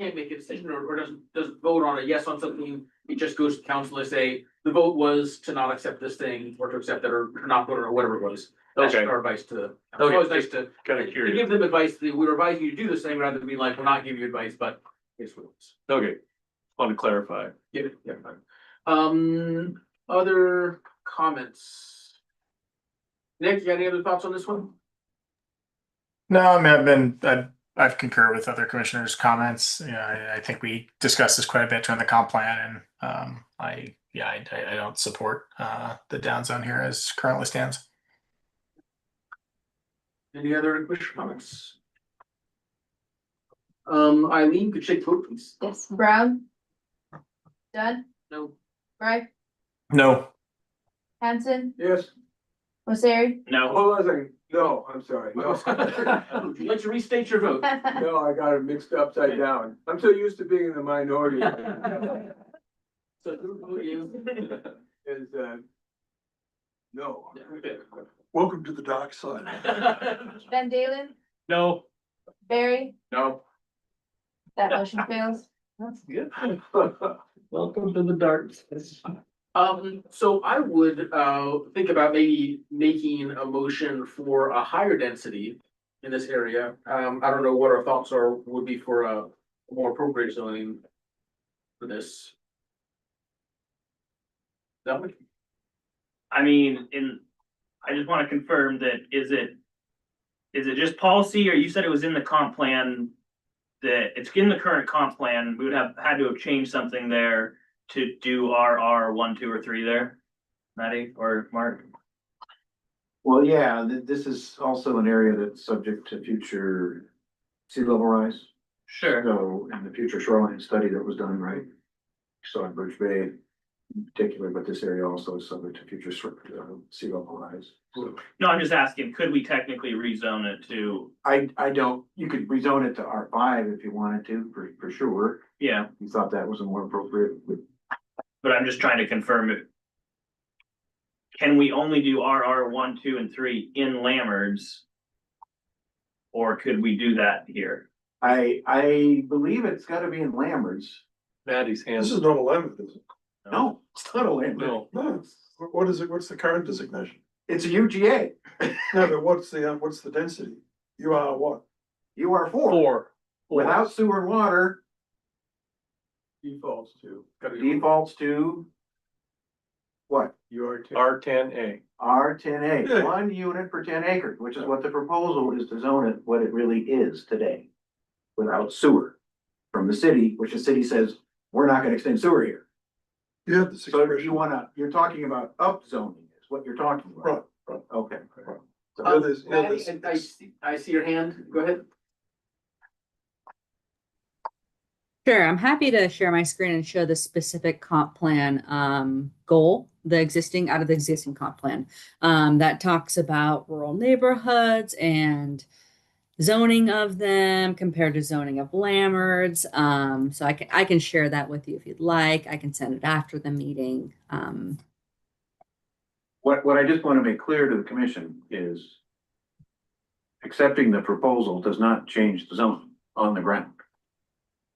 can't make a decision or doesn't vote on a yes on something, it just goes to council and say, the vote was to not accept this thing or to accept it or not vote or whatever it was. That's Okay. our advice to. It's Okay. always nice to Kind of to curious. give them advice. We're advising you to do this thing rather than being like, we're not giving you advice, but here's what it is. Okay, want to clarify. Yeah, yeah. Fine. Other comments? Nick, you got any other thoughts on this one? No, I mean, I've concurred with other commissioners' comments. I think we discussed this quite a bit during the comp plan, and I don't support the down zone here as currently stands. Any other commissioner comments? Eileen, could you take the vote, please? Yes, Brown. Dunn, No. Bright, No. Hanson, Yes, Mosseri. No, hold on a second. No, I'm sorry. No. Would you like to restate your vote? No, I got it mixed upside down. I'm so used to being in the minority. So who vote Is, no. Welcome to the dark side. Van Dalen, No. Barry, No. that motion fails. That's good. Welcome to the dark. So I would, think about maybe making a motion for a higher density in this area. I don't know what our thoughts would be for a more appropriate zoning for this. That would, I mean, I just want to confirm that, is it just policy, or you said it was in the comp plan? That it's in the current comp plan, we would have had to have changed something there to do RR 1, 2, or 3 there, Maddie or Mark? Well, yeah, this is also an area that's subject to future sea level rise. Sure. So, in the future shoreline study that was done, right? So in Birch Bay in particular, but this area also is subject to future sea level rise. So No, I'm just asking, could we technically rezone it to, I don't, you could rezone it to R5 if you wanted to, for sure. yeah, You thought that was a more appropriate, but I'm just trying to confirm it. Can we only do RR 1, 2, and 3 in Lammerts? Or could we do that here? I believe it's gotta be in Lammerts. Maddie's hand. This is not a limit, is it? No, it's not a Lambert. No. No. What is it? What's the current designation? It's a UGA. No, but what's the density? You are what? You are 4. 4. Without sewer and water, Defaults to. defaults to what? R10A. R10A, Yeah. 1 unit per 10 acres, which is what the proposal is to zone it, what it really is today. Without sewer from the city, which the city says, we're not gonna extend sewer here. You have this So expression. you're talking about up zoning is what you're talking about. Right, right. Okay. So yeah, there's- yeah, Maddie, there's- I see your hand. Go ahead. Sure, I'm happy to share my screen and show the specific comp plan goal, out of the existing comp plan. That talks about rural neighborhoods and zoning of them compared to zoning of Lammerts. So I can share that with you if you'd like. I can send it after the meeting. What I just want to make clear to the commission is accepting the proposal does not change the zone on the ground.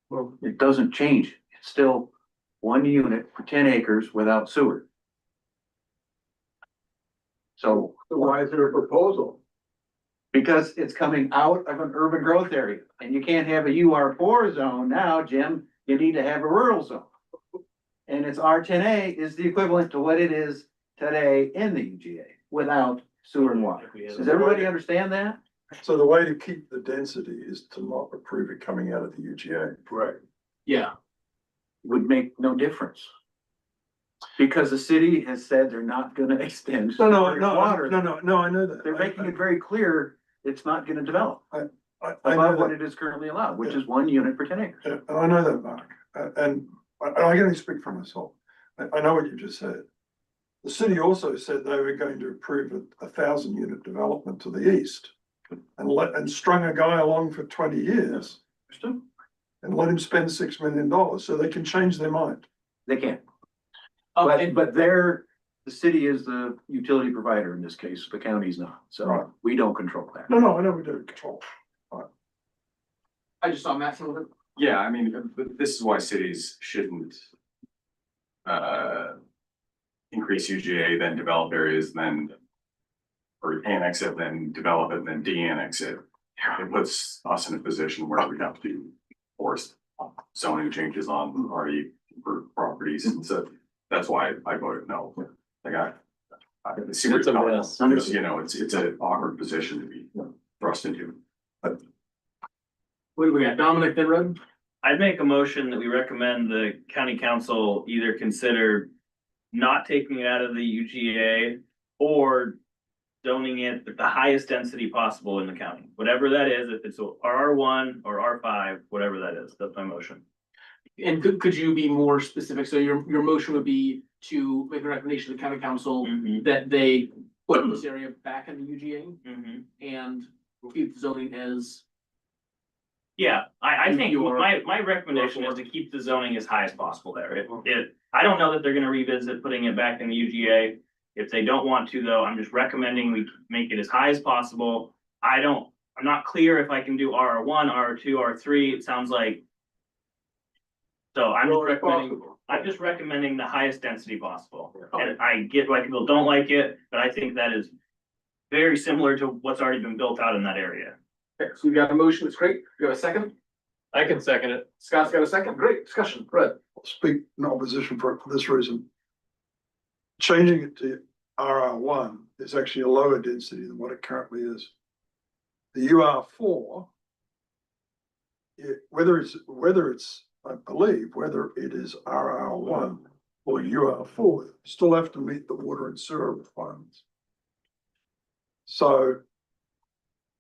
Well, it doesn't change. It's still 1 unit for 10 acres without sewer. So Why is there a proposal? because it's coming out of an urban growth area and you can't have a UR4 zone now, Jim, you need to have a rural zone. And it's R10A is the equivalent to what it is today in the UGA without sewer and water. Does everybody understand that? So the way to keep the density is to not approve it coming out of the UGA. Right. Yeah. Would make no difference. Because the city has said they're not gonna extend. No, water. I know that. They're making it very clear it's not gonna develop I know above what that. it is currently allowed, which is 1 unit per 10 acres. Yeah, and I know that, Mark, and I can only speak for myself. I know what you just said. The city also said they were going to approve a 1,000-unit development to the east. And strung a guy along for 20 years. And let him spend $6 million, so they can change their mind. They can't. And But the city is the utility provider in this case, the county's not, Right. so we don't control that. No, I know we do control. I just saw Matt saying that. Yeah, I mean, this is why cities shouldn't increase UGA, then develop areas, then or annex it, then develop it, then de-annex it. It puts us in a position where we have to force zoning changes on already properties, and so that's why I voted no. Like I see where It's a you're coming mess. from. It's, you know, it's an awkward position to be thrust into. What do we got? Dominic then Red? I'd make a motion that we recommend the county council either consider not taking it out of the UGA or zoning it at the highest density possible in the county, whatever that is, if it's R1 or R5, whatever that is, that's my motion. And could you be more specific? So your motion would be to make a recommendation to the county council that they put this area back in the UGA and keep the zoning as. Yeah, I think Your- my recommendation is to keep the zoning as high as possible there. I don't know that they're gonna revisit putting it back in the UGA. If they don't want to though, I'm just recommending we make it as high as possible. I'm not clear if I can do R1, R2, R3, it sounds like. So I'm just recommending the highest density possible. And I get why people don't like it, but I think that is very similar to what's already been built out in that area. Okay, so we've got a motion, it's great. You have a second? I can second it. Scott's got a second. Great discussion. Red. I'll speak in opposition for this reason. Changing it to RR1 is actually a lower density than what it currently is. The UR4, whether it's, I believe, whether it is RR1 or UR4, you still have to meet the water and sewer requirements. So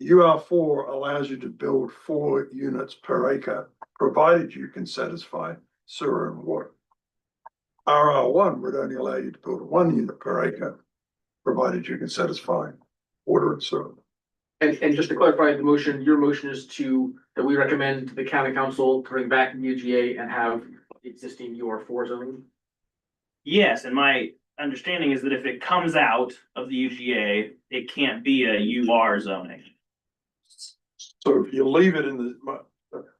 UR4 allows you to build 4 units per acre, provided you can satisfy sewer and water. RR1 would only allow you to build 1 unit per acre, provided you can satisfy water and sewer. And just to clarify the motion, your motion is that we recommend to the county council to bring back the UGA and have the existing UR4 zoning. Yes, and my understanding is that if it comes out of the UGA, it can't be a UR zoning. So if you leave it in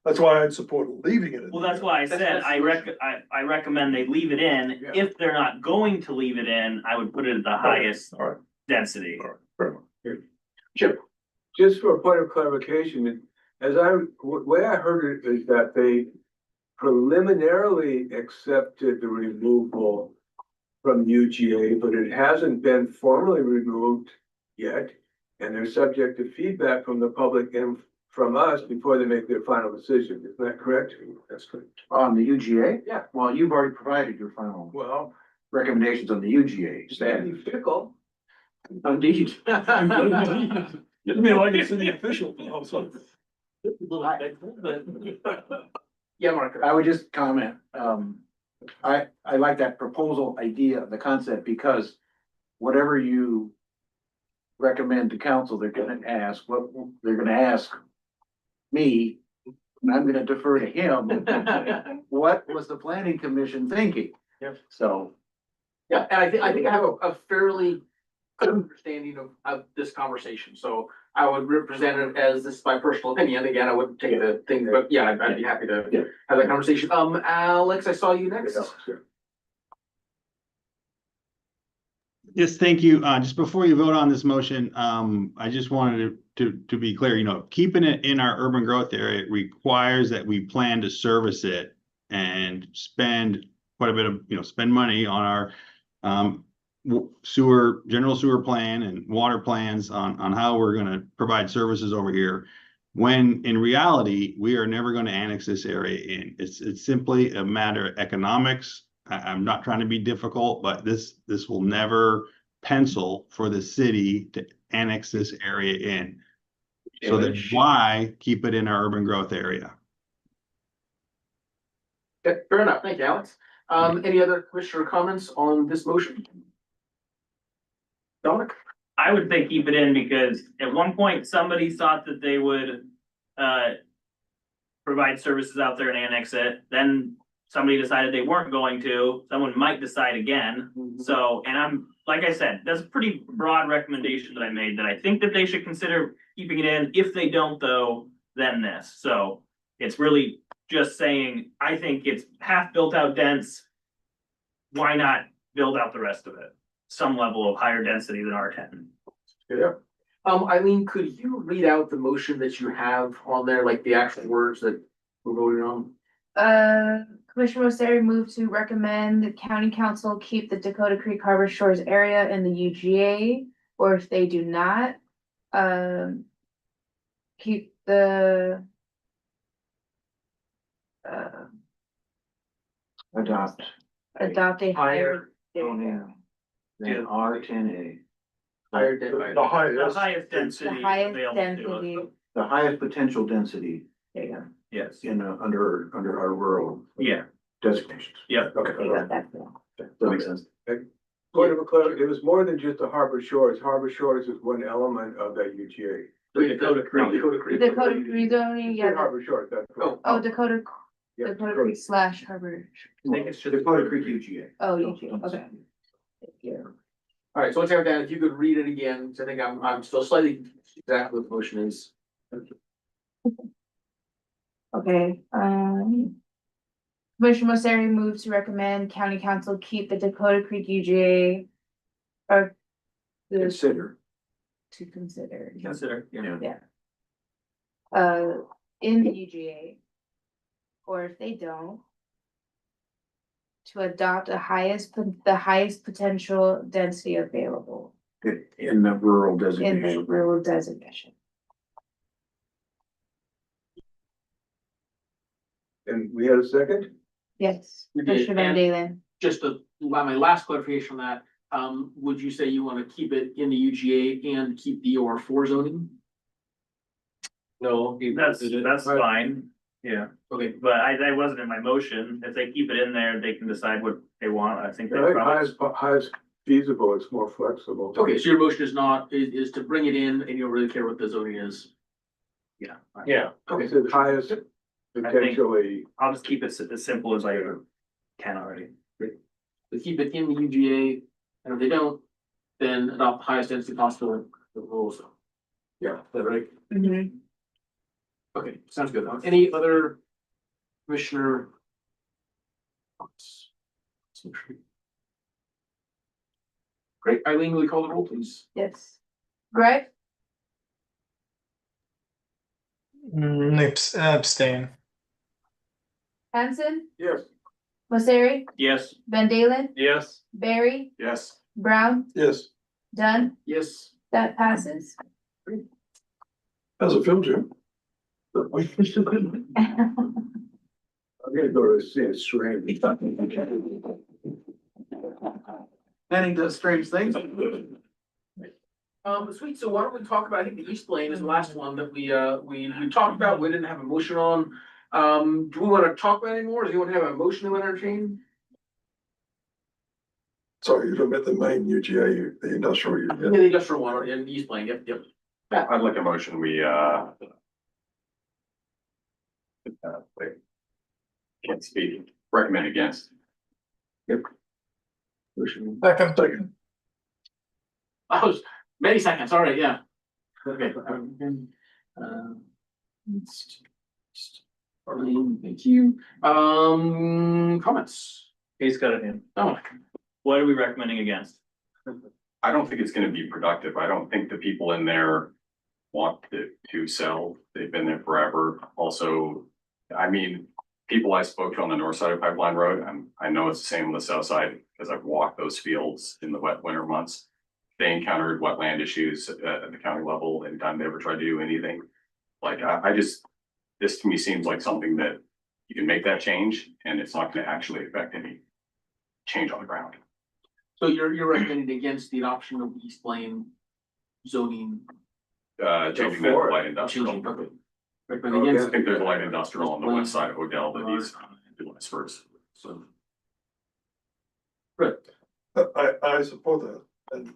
that's why I'd support leaving it in. Well, that's why I said That's the I recommend they leave it in. Yeah. If they're not going to leave it in, I would put it at the highest All right, density. all right, fair enough. Chip. Just for a point of clarification, way I heard it is that they preliminarily accepted the removal from UGA, but it hasn't been formally removed yet. And they're subject to feedback from the public and from us before they make their final decision. Isn't that correct? That's correct. On the UGA? Yeah. Well, you've already provided your final Well, recommendations on the UGA. Sandy Fickle. Indeed. You mean like it's in the official. Yeah, Mark. I would just comment, I like that proposal idea, the concept, because whatever you recommend to council, they're gonna ask me, and I'm gonna defer to him. What was the planning commission thinking? Yep. So, Yeah, and I think I have a fairly good understanding of this conversation, so I would represent it as this is my personal opinion. Again, I wouldn't take the thing, but yeah, I'd be happy to have that conversation. Alex, I saw you next. Yes, thank you. Just before you vote on this motion, I just wanted to be clear, keeping it in our urban growth area requires that we plan to service it and spend quite a bit of, spend money on our general sewer plan and water plans on how we're going to provide services over here. When in reality, we are never going to annex this area in. It's simply a matter of economics. I'm not trying to be difficult, but this will never pencil for the city to annex this area in. So then why keep it in our urban growth area? Okay, fair enough. Thank you, Alex. Any other commissioner comments on this motion? Dominic? I would say keep it in because at one point, somebody thought that they would, provide services out there and annex it, then somebody decided they weren't going to, someone might decide again. So, and I'm, like I said, that's a pretty broad recommendation that I made, that I think that they should consider keeping it in. If they don't though, then this. So it's really just saying, I think it's half built out dense. Why not build out the rest of it? Some level of higher density than R10. Yeah. Eileen, could you read out the motion that you have on there, like the actual words that we're voting on? Commissioner Moseri moved to recommend the county council keep the Dakota Creek Harbor Shores area in the UGA, or if they do not, keep the Adopt adopt a higher. zoning than R10A. Higher The density. The highest. highest The density highest available to us. density, The highest potential density there you go. Yes, in, under our rural yeah, designations. yeah. Okay. You got that. That makes sense. Point of clarity, it was more than just the Harbor Shores. Harbor Shores is one element of that UGA. Dakota Creek. Dakota Creek. Dakota Creek zoning, You yeah. said Harbor Shores, that's correct. Oh, Dakota Yeah, Creek / Harbor. I think it's just Dakota Creek UGA. Oh, you do, okay. Thank you. All right, so let's have that. If you could read it again, because I think I'm still slightly exactly what the motion is. Okay, Commissioner Moseri moves to recommend county council keep the Dakota Creek UGA. Or the, Consider. to consider, Consider, yeah. in the UGA. Or if they don't. To adopt the highest potential density available In the rural in the designation. rural designation. And we had a second? Yes, We did, Commissioner Van and- Dalen. Just to, my last clarification on that, would you say you want to keep it in the UGA and keep the OR4 zoning? No, that's fine, yeah, Okay, but I wasn't in my motion. If they keep it in there, they can decide what they want. I think they I think probably. highest feasible, it's more flexible. okay, so your motion is not, is to bring it in and you don't really care what the zoning is? Yeah. Yeah, It says highest potentially, I'll just keep it as simple as I can already. To keep it in the UGA, and if they don't, then adopt the highest density possible the rules. Yeah, is that right? Mhm. Okay, sounds good. Any other commissioner? Great, Eileen, will you call the roll, please? Yes. Greg, Abstain. Hanson, yes. Moseri, Yes. Van Dalen, Yes. Barry, Yes. Brown, Yes. Dunn, Yes. that passes. How's it feel, Jim? I'm gonna go to see a strange. Planning does strange things. Sweet, so why don't we talk about, I think the East Lane is the last one that we talked about, we didn't have a motion on. Do we wanna talk about it anymore, or do you wanna have a motion to entertain? Sorry, you're talking about the main UGA, the industrial Yeah, unit. the industrial one in East Lane, yep. I'd like a motion, wait. Can't speak, recommend against. Motion. Second. Oh, many seconds, all right, yeah. Okay. Thank you. Comments? He's got it in. Oh, What are we recommending against? I don't think it's gonna be productive. I don't think the people in there want to sell. They've been there forever. Also, I mean, people I spoke to on the north side of Pipeline Road, I know it's the same on the south side because I've walked those fields in the wet winter months. They encountered wetland issues at the county level anytime they ever tried to do anything. Like, this to me seems like something that you can make that change and it's not gonna actually affect any change on the ground. So you're recommending against the adoption of East Lane zoning? Changing that to light Changing, industrial. okay. Recommend against. I think there's a light industrial on the west side of Odell that needs to do this first, so. Right. I support that, and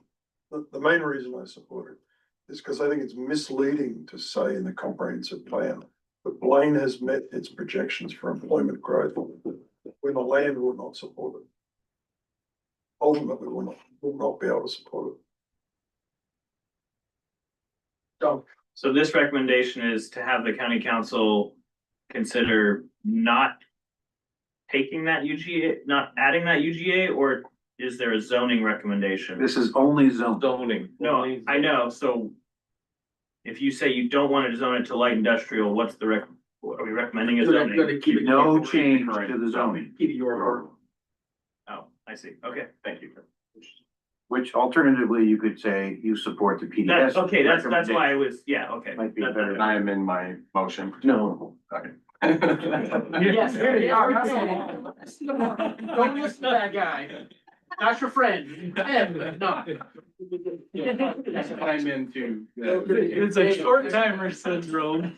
the main reason I support it is because I think it's misleading to say in the comprehensive plan that Blaine has met its projections for employment growth when the land will not support it. Ultimately, will not be able to support it. So this recommendation is to have the county council consider not taking that UGA, not adding that UGA, or is there a zoning recommendation? This is only zone. Zoning. No, I know, so if you say you don't want to zone it to light industrial, what's the are we recommending a Gonna zoning? keep it. No change to the zoning, Keep it your. Oh, I see, okay. Thank you. which alternatively you could say you support the PDS. That's, okay, that's why I was, yeah, okay. Might be That- better. And I am in my motion. No. Okay. Yes, here you are. Don't listen to that guy. Not your friend. No. I'm into. It's a short timer syndrome.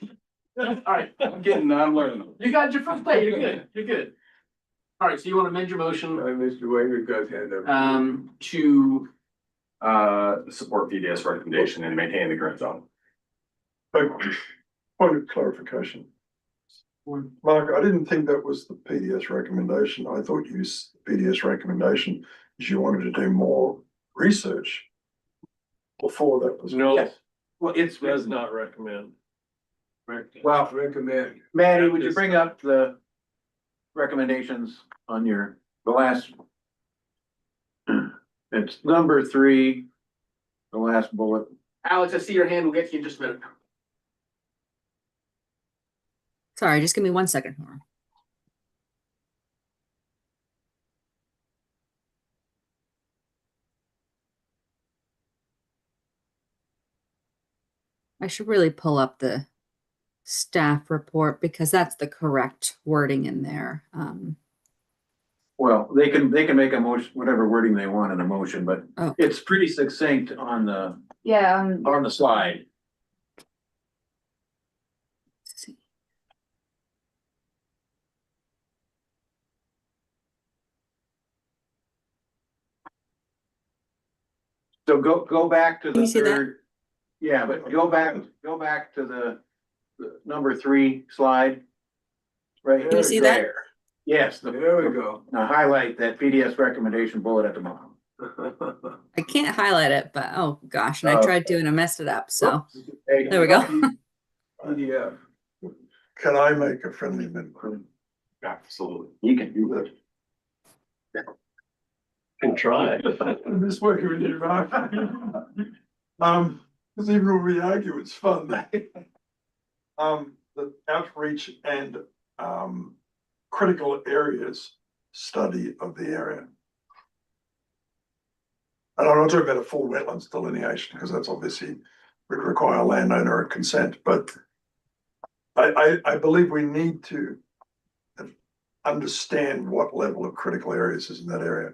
All right, I'm learning. you got your first play. You're good. You're good. All right, so you want to amend your motion, Mr. Wayne, got hand up. to, Support PDS recommendation and maintain the current zone. But point of clarification. Mark, I didn't think that was the PDS recommendation. I thought PDS recommendation is you wanted to do more research before that was. No, Yes. Well, it's, does not recommend. well, Recommend. Maddie, would you bring up the recommendations on the last? It's number 3, the last bullet. Alex, I see your hand. We'll get to you in just a minute. Sorry, just give me 1 second. I should really pull up the staff report because that's the correct wording in there. Well, they can make a motion, whatever wording they want in a motion, but Oh. it's pretty succinct on the Yeah, on the slide. Let's see. So go back to Can the you see that? third. Yeah, but go back to the number 3 slide. Right. Can you see that? there. Yes, There we go. now highlight that PDS recommendation bullet at the bottom. I can't highlight it, but oh gosh, and I tried to and I messed it up. So Hey, there we go. PDF. Can I make a friendly amendment? Absolutely. You can do it. Can try. I'm just working with you, Mark. Because even when we argue, it's fun. The outreach and, critical areas study of the area. And I'm not talking about a full wetlands delineation, because that's obviously would require landowner consent, but I believe we need to understand what level of critical areas is in that area.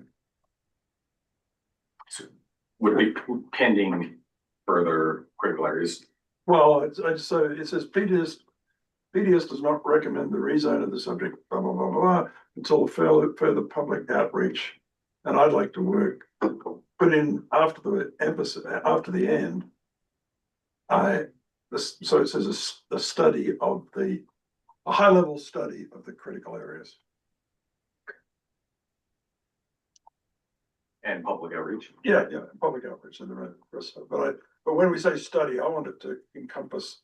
Would be pending further critical areas. Well, it says PDS does not recommend the rezone of the subject, blah, blah, blah, blah, until further public outreach. And I'd like to put in after the emphasis, after the end. So it says a study of a high level study of the critical areas. And public outreach. Yeah, public outreach and the rest of it. But when we say study, I want it to encompass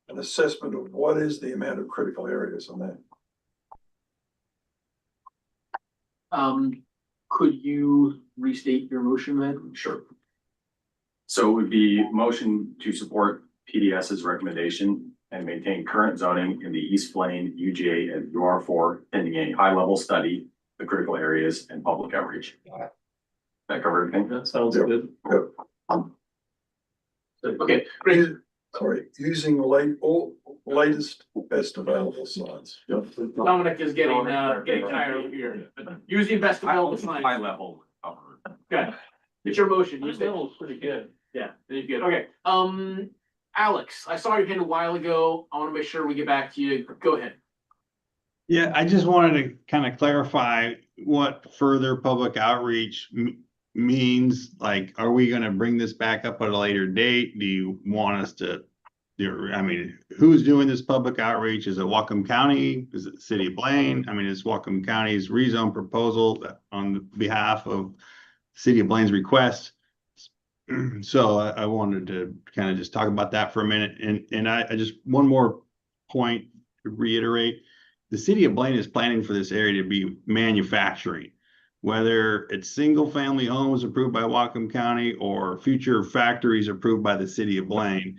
an assessment of what is the amount of critical areas on that. Could you restate your motion then? Sure. So it would be motion to support PDS's recommendation and maintain current zoning in the East Plain, UGA, and UR4 pending a high-level study, the critical areas and public outreach. That cover everything? That sounds Yep. good. Yep. Okay, great. Sorry, using light, all latest, best available science. Dominic is getting tired over here, but using best available High science. level. Okay, it's your motion. You This say. level's pretty good. Yeah, very good. Okay, Alex, I saw your hand a while ago. I want to make sure we get back to you. Go ahead. Yeah, I just wanted to kind of clarify what further public outreach means. Like, are we gonna bring this back up at a later date? Do you want us to? I mean, who's doing this public outreach? Is it Whatcom County? Is it the City of Blaine? I mean, it's Whatcom County's rezone proposal on behalf of City of Blaine's request. So I wanted to kind of just talk about that for a minute. And I just, one more point to reiterate. The City of Blaine is planning for this area to be manufacturing, whether it's single family homes approved by Whatcom County or future factories approved by the City of Blaine.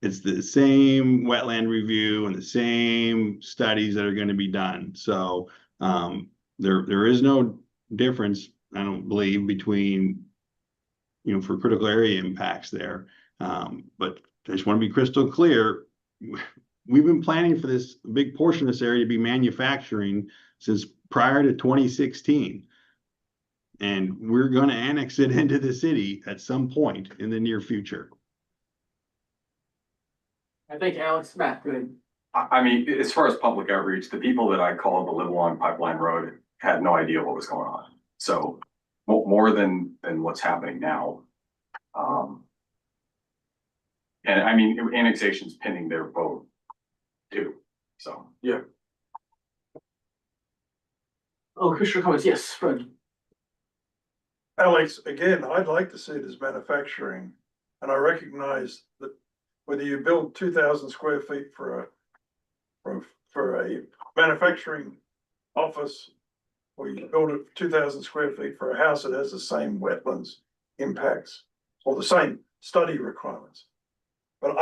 It's the same wetland review and the same studies that are going to be done. So there is no difference, I don't believe, between, you know, for critical area impacts there. But I just want to be crystal clear. We've been planning for this big portion of this area to be manufacturing since prior to 2016. And we're going to annex it into the city at some point in the near future. I think Alex, Matt, go ahead. I mean, as far as public outreach, the people that I called to live along Pipeline Road had no idea what was going on. So more than what's happening now. And I mean, annexation's pending their vote too. So, yeah. Oh, Commissioner comments. Yes, Fred. Alex, again, I'd like to see it as manufacturing, and I recognize that whether you build 2,000 square feet for a manufacturing office, or you build it 2,000 square feet for a house, it has the same wetlands impacts or the same study requirements. But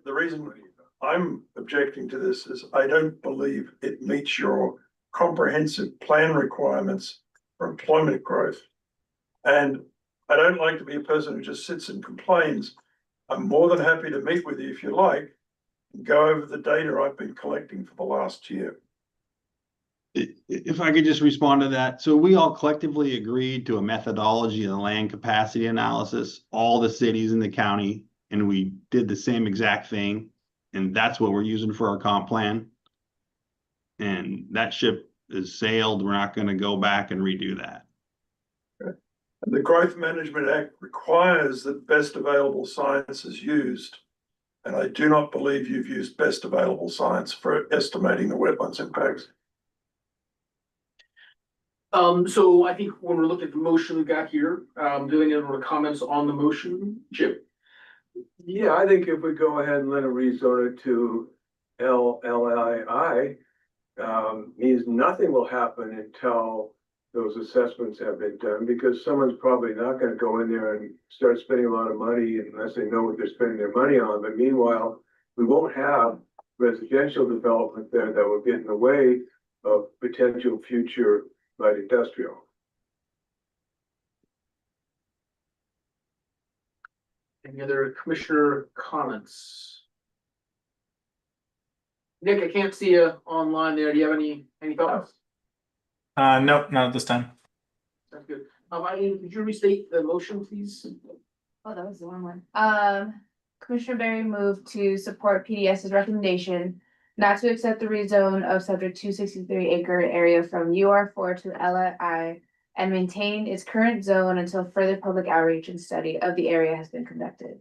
the reason I'm objecting to this is I don't believe it meets your comprehensive plan requirements for employment growth. And I don't like to be a person who just sits and complains. I'm more than happy to meet with you if you like, and go over the data I've been collecting for the last year. If I could just respond to that. So we all collectively agreed to a methodology of the land capacity analysis, all the cities in the county, and we did the same exact thing. And that's what we're using for our comp plan. And that ship is sailed. We're not going to go back and redo that. The Growth Management Act requires that best available science is used. And I do not believe you've used best available science for estimating the wetlands impacts. So I think when we're looking at the motion we've got here, doing any other comments on the motion, Jim? Yeah, I think if we go ahead and let it rezone it to LLI, means nothing will happen until those assessments have been done, because someone's probably not gonna go in there and start spending a lot of money unless they know what they're spending their money on. But meanwhile, we won't have residential development there that will get in the way of potential future light industrial. Any other commissioner comments? Nick, I can't see you online there. Do you have any thoughts? Nope, not at this time. That's good. Eileen, could you restate the motion, please? Oh, that was the wrong one. Commissioner Berry moved to support PDS's recommendation not to accept the rezone of subject 263 acre area from UR4 to LI and maintain its current zone until further public outreach and study of the area has been conducted.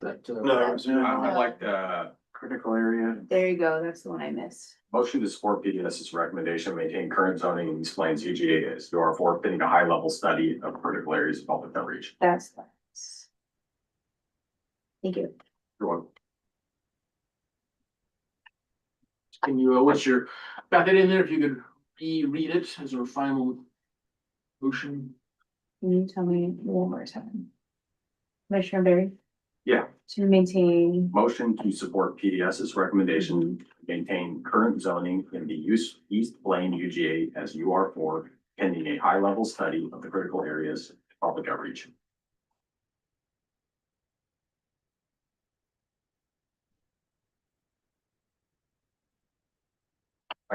But, I like the Critical area. There you go. That's the one I missed. motion to support PDS's recommendation, maintain current zoning in East Plains UGA as UR4, pending a high level study of critical areas of public outreach. That's the. Thank you. You're welcome. can you, what's your, got that in there? If you could reread it as our final motion. Can you tell me one more time? Commissioner Berry? Yeah. To maintain. Motion to support PDS's recommendation, maintain current zoning in the East Blaine UGA as UR4, pending a high level study of the critical areas of public outreach.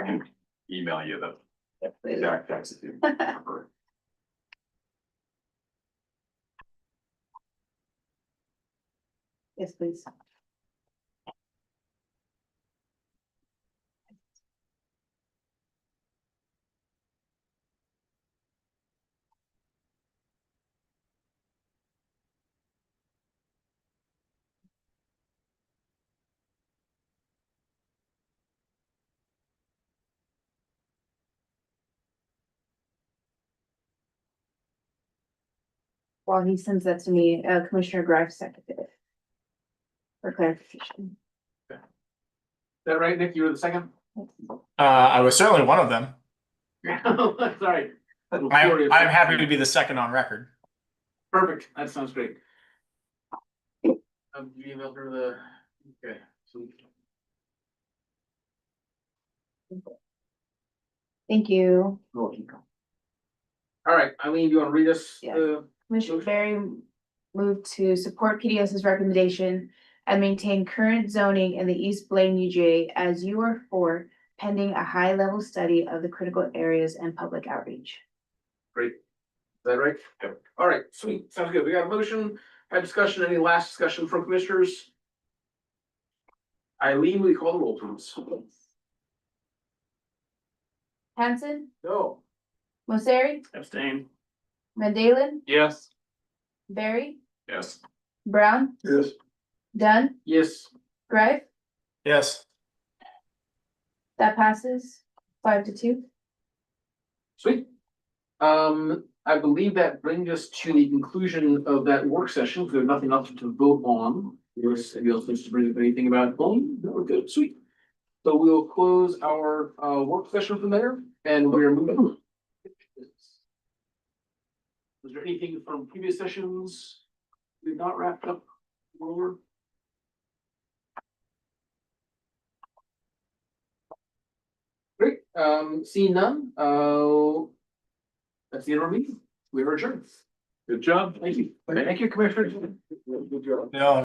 I can email you the exact text if you prefer. Yes, please. While he sends that to me, Commissioner Greif seconded it. For clarification. Is that right, Nick? You were the second? I was certainly one of them. Sorry. I'm happy to be the second on record. Perfect. That sounds great. You emailed her the, okay. So Thank you. all right, Eileen, do you want to read us? Yeah. Commissioner Barry moved to support PDS's recommendation and maintain current zoning in the East Blaine UGA as UR4 pending a high-level study of the critical areas and public outreach. Great. Is that right? Yep. All right, sweet. Sounds good. We got a motion, had discussion, any last discussion from commissioners? Eileen, will you call the roll, please? Hanson, No. Mosseri, Abstain. Mandalen, Yes. Barry, Yes. Brown, Yes. Dunn, Yes. Greif. Yes. That passes 5-2. Sweet. I believe that brings us to the conclusion of that work session. There's nothing else to vote on. Unless anybody else wants to bring up anything about phone? No, we're good, sweet. So we'll close our work session from there and we're moving. Was there anything from previous sessions we've not wrapped up? Or? Great, seeing none, that's the end of our meeting. We are adjourned. Good job. Thank you. Thank you, Commissioners. Good job. No.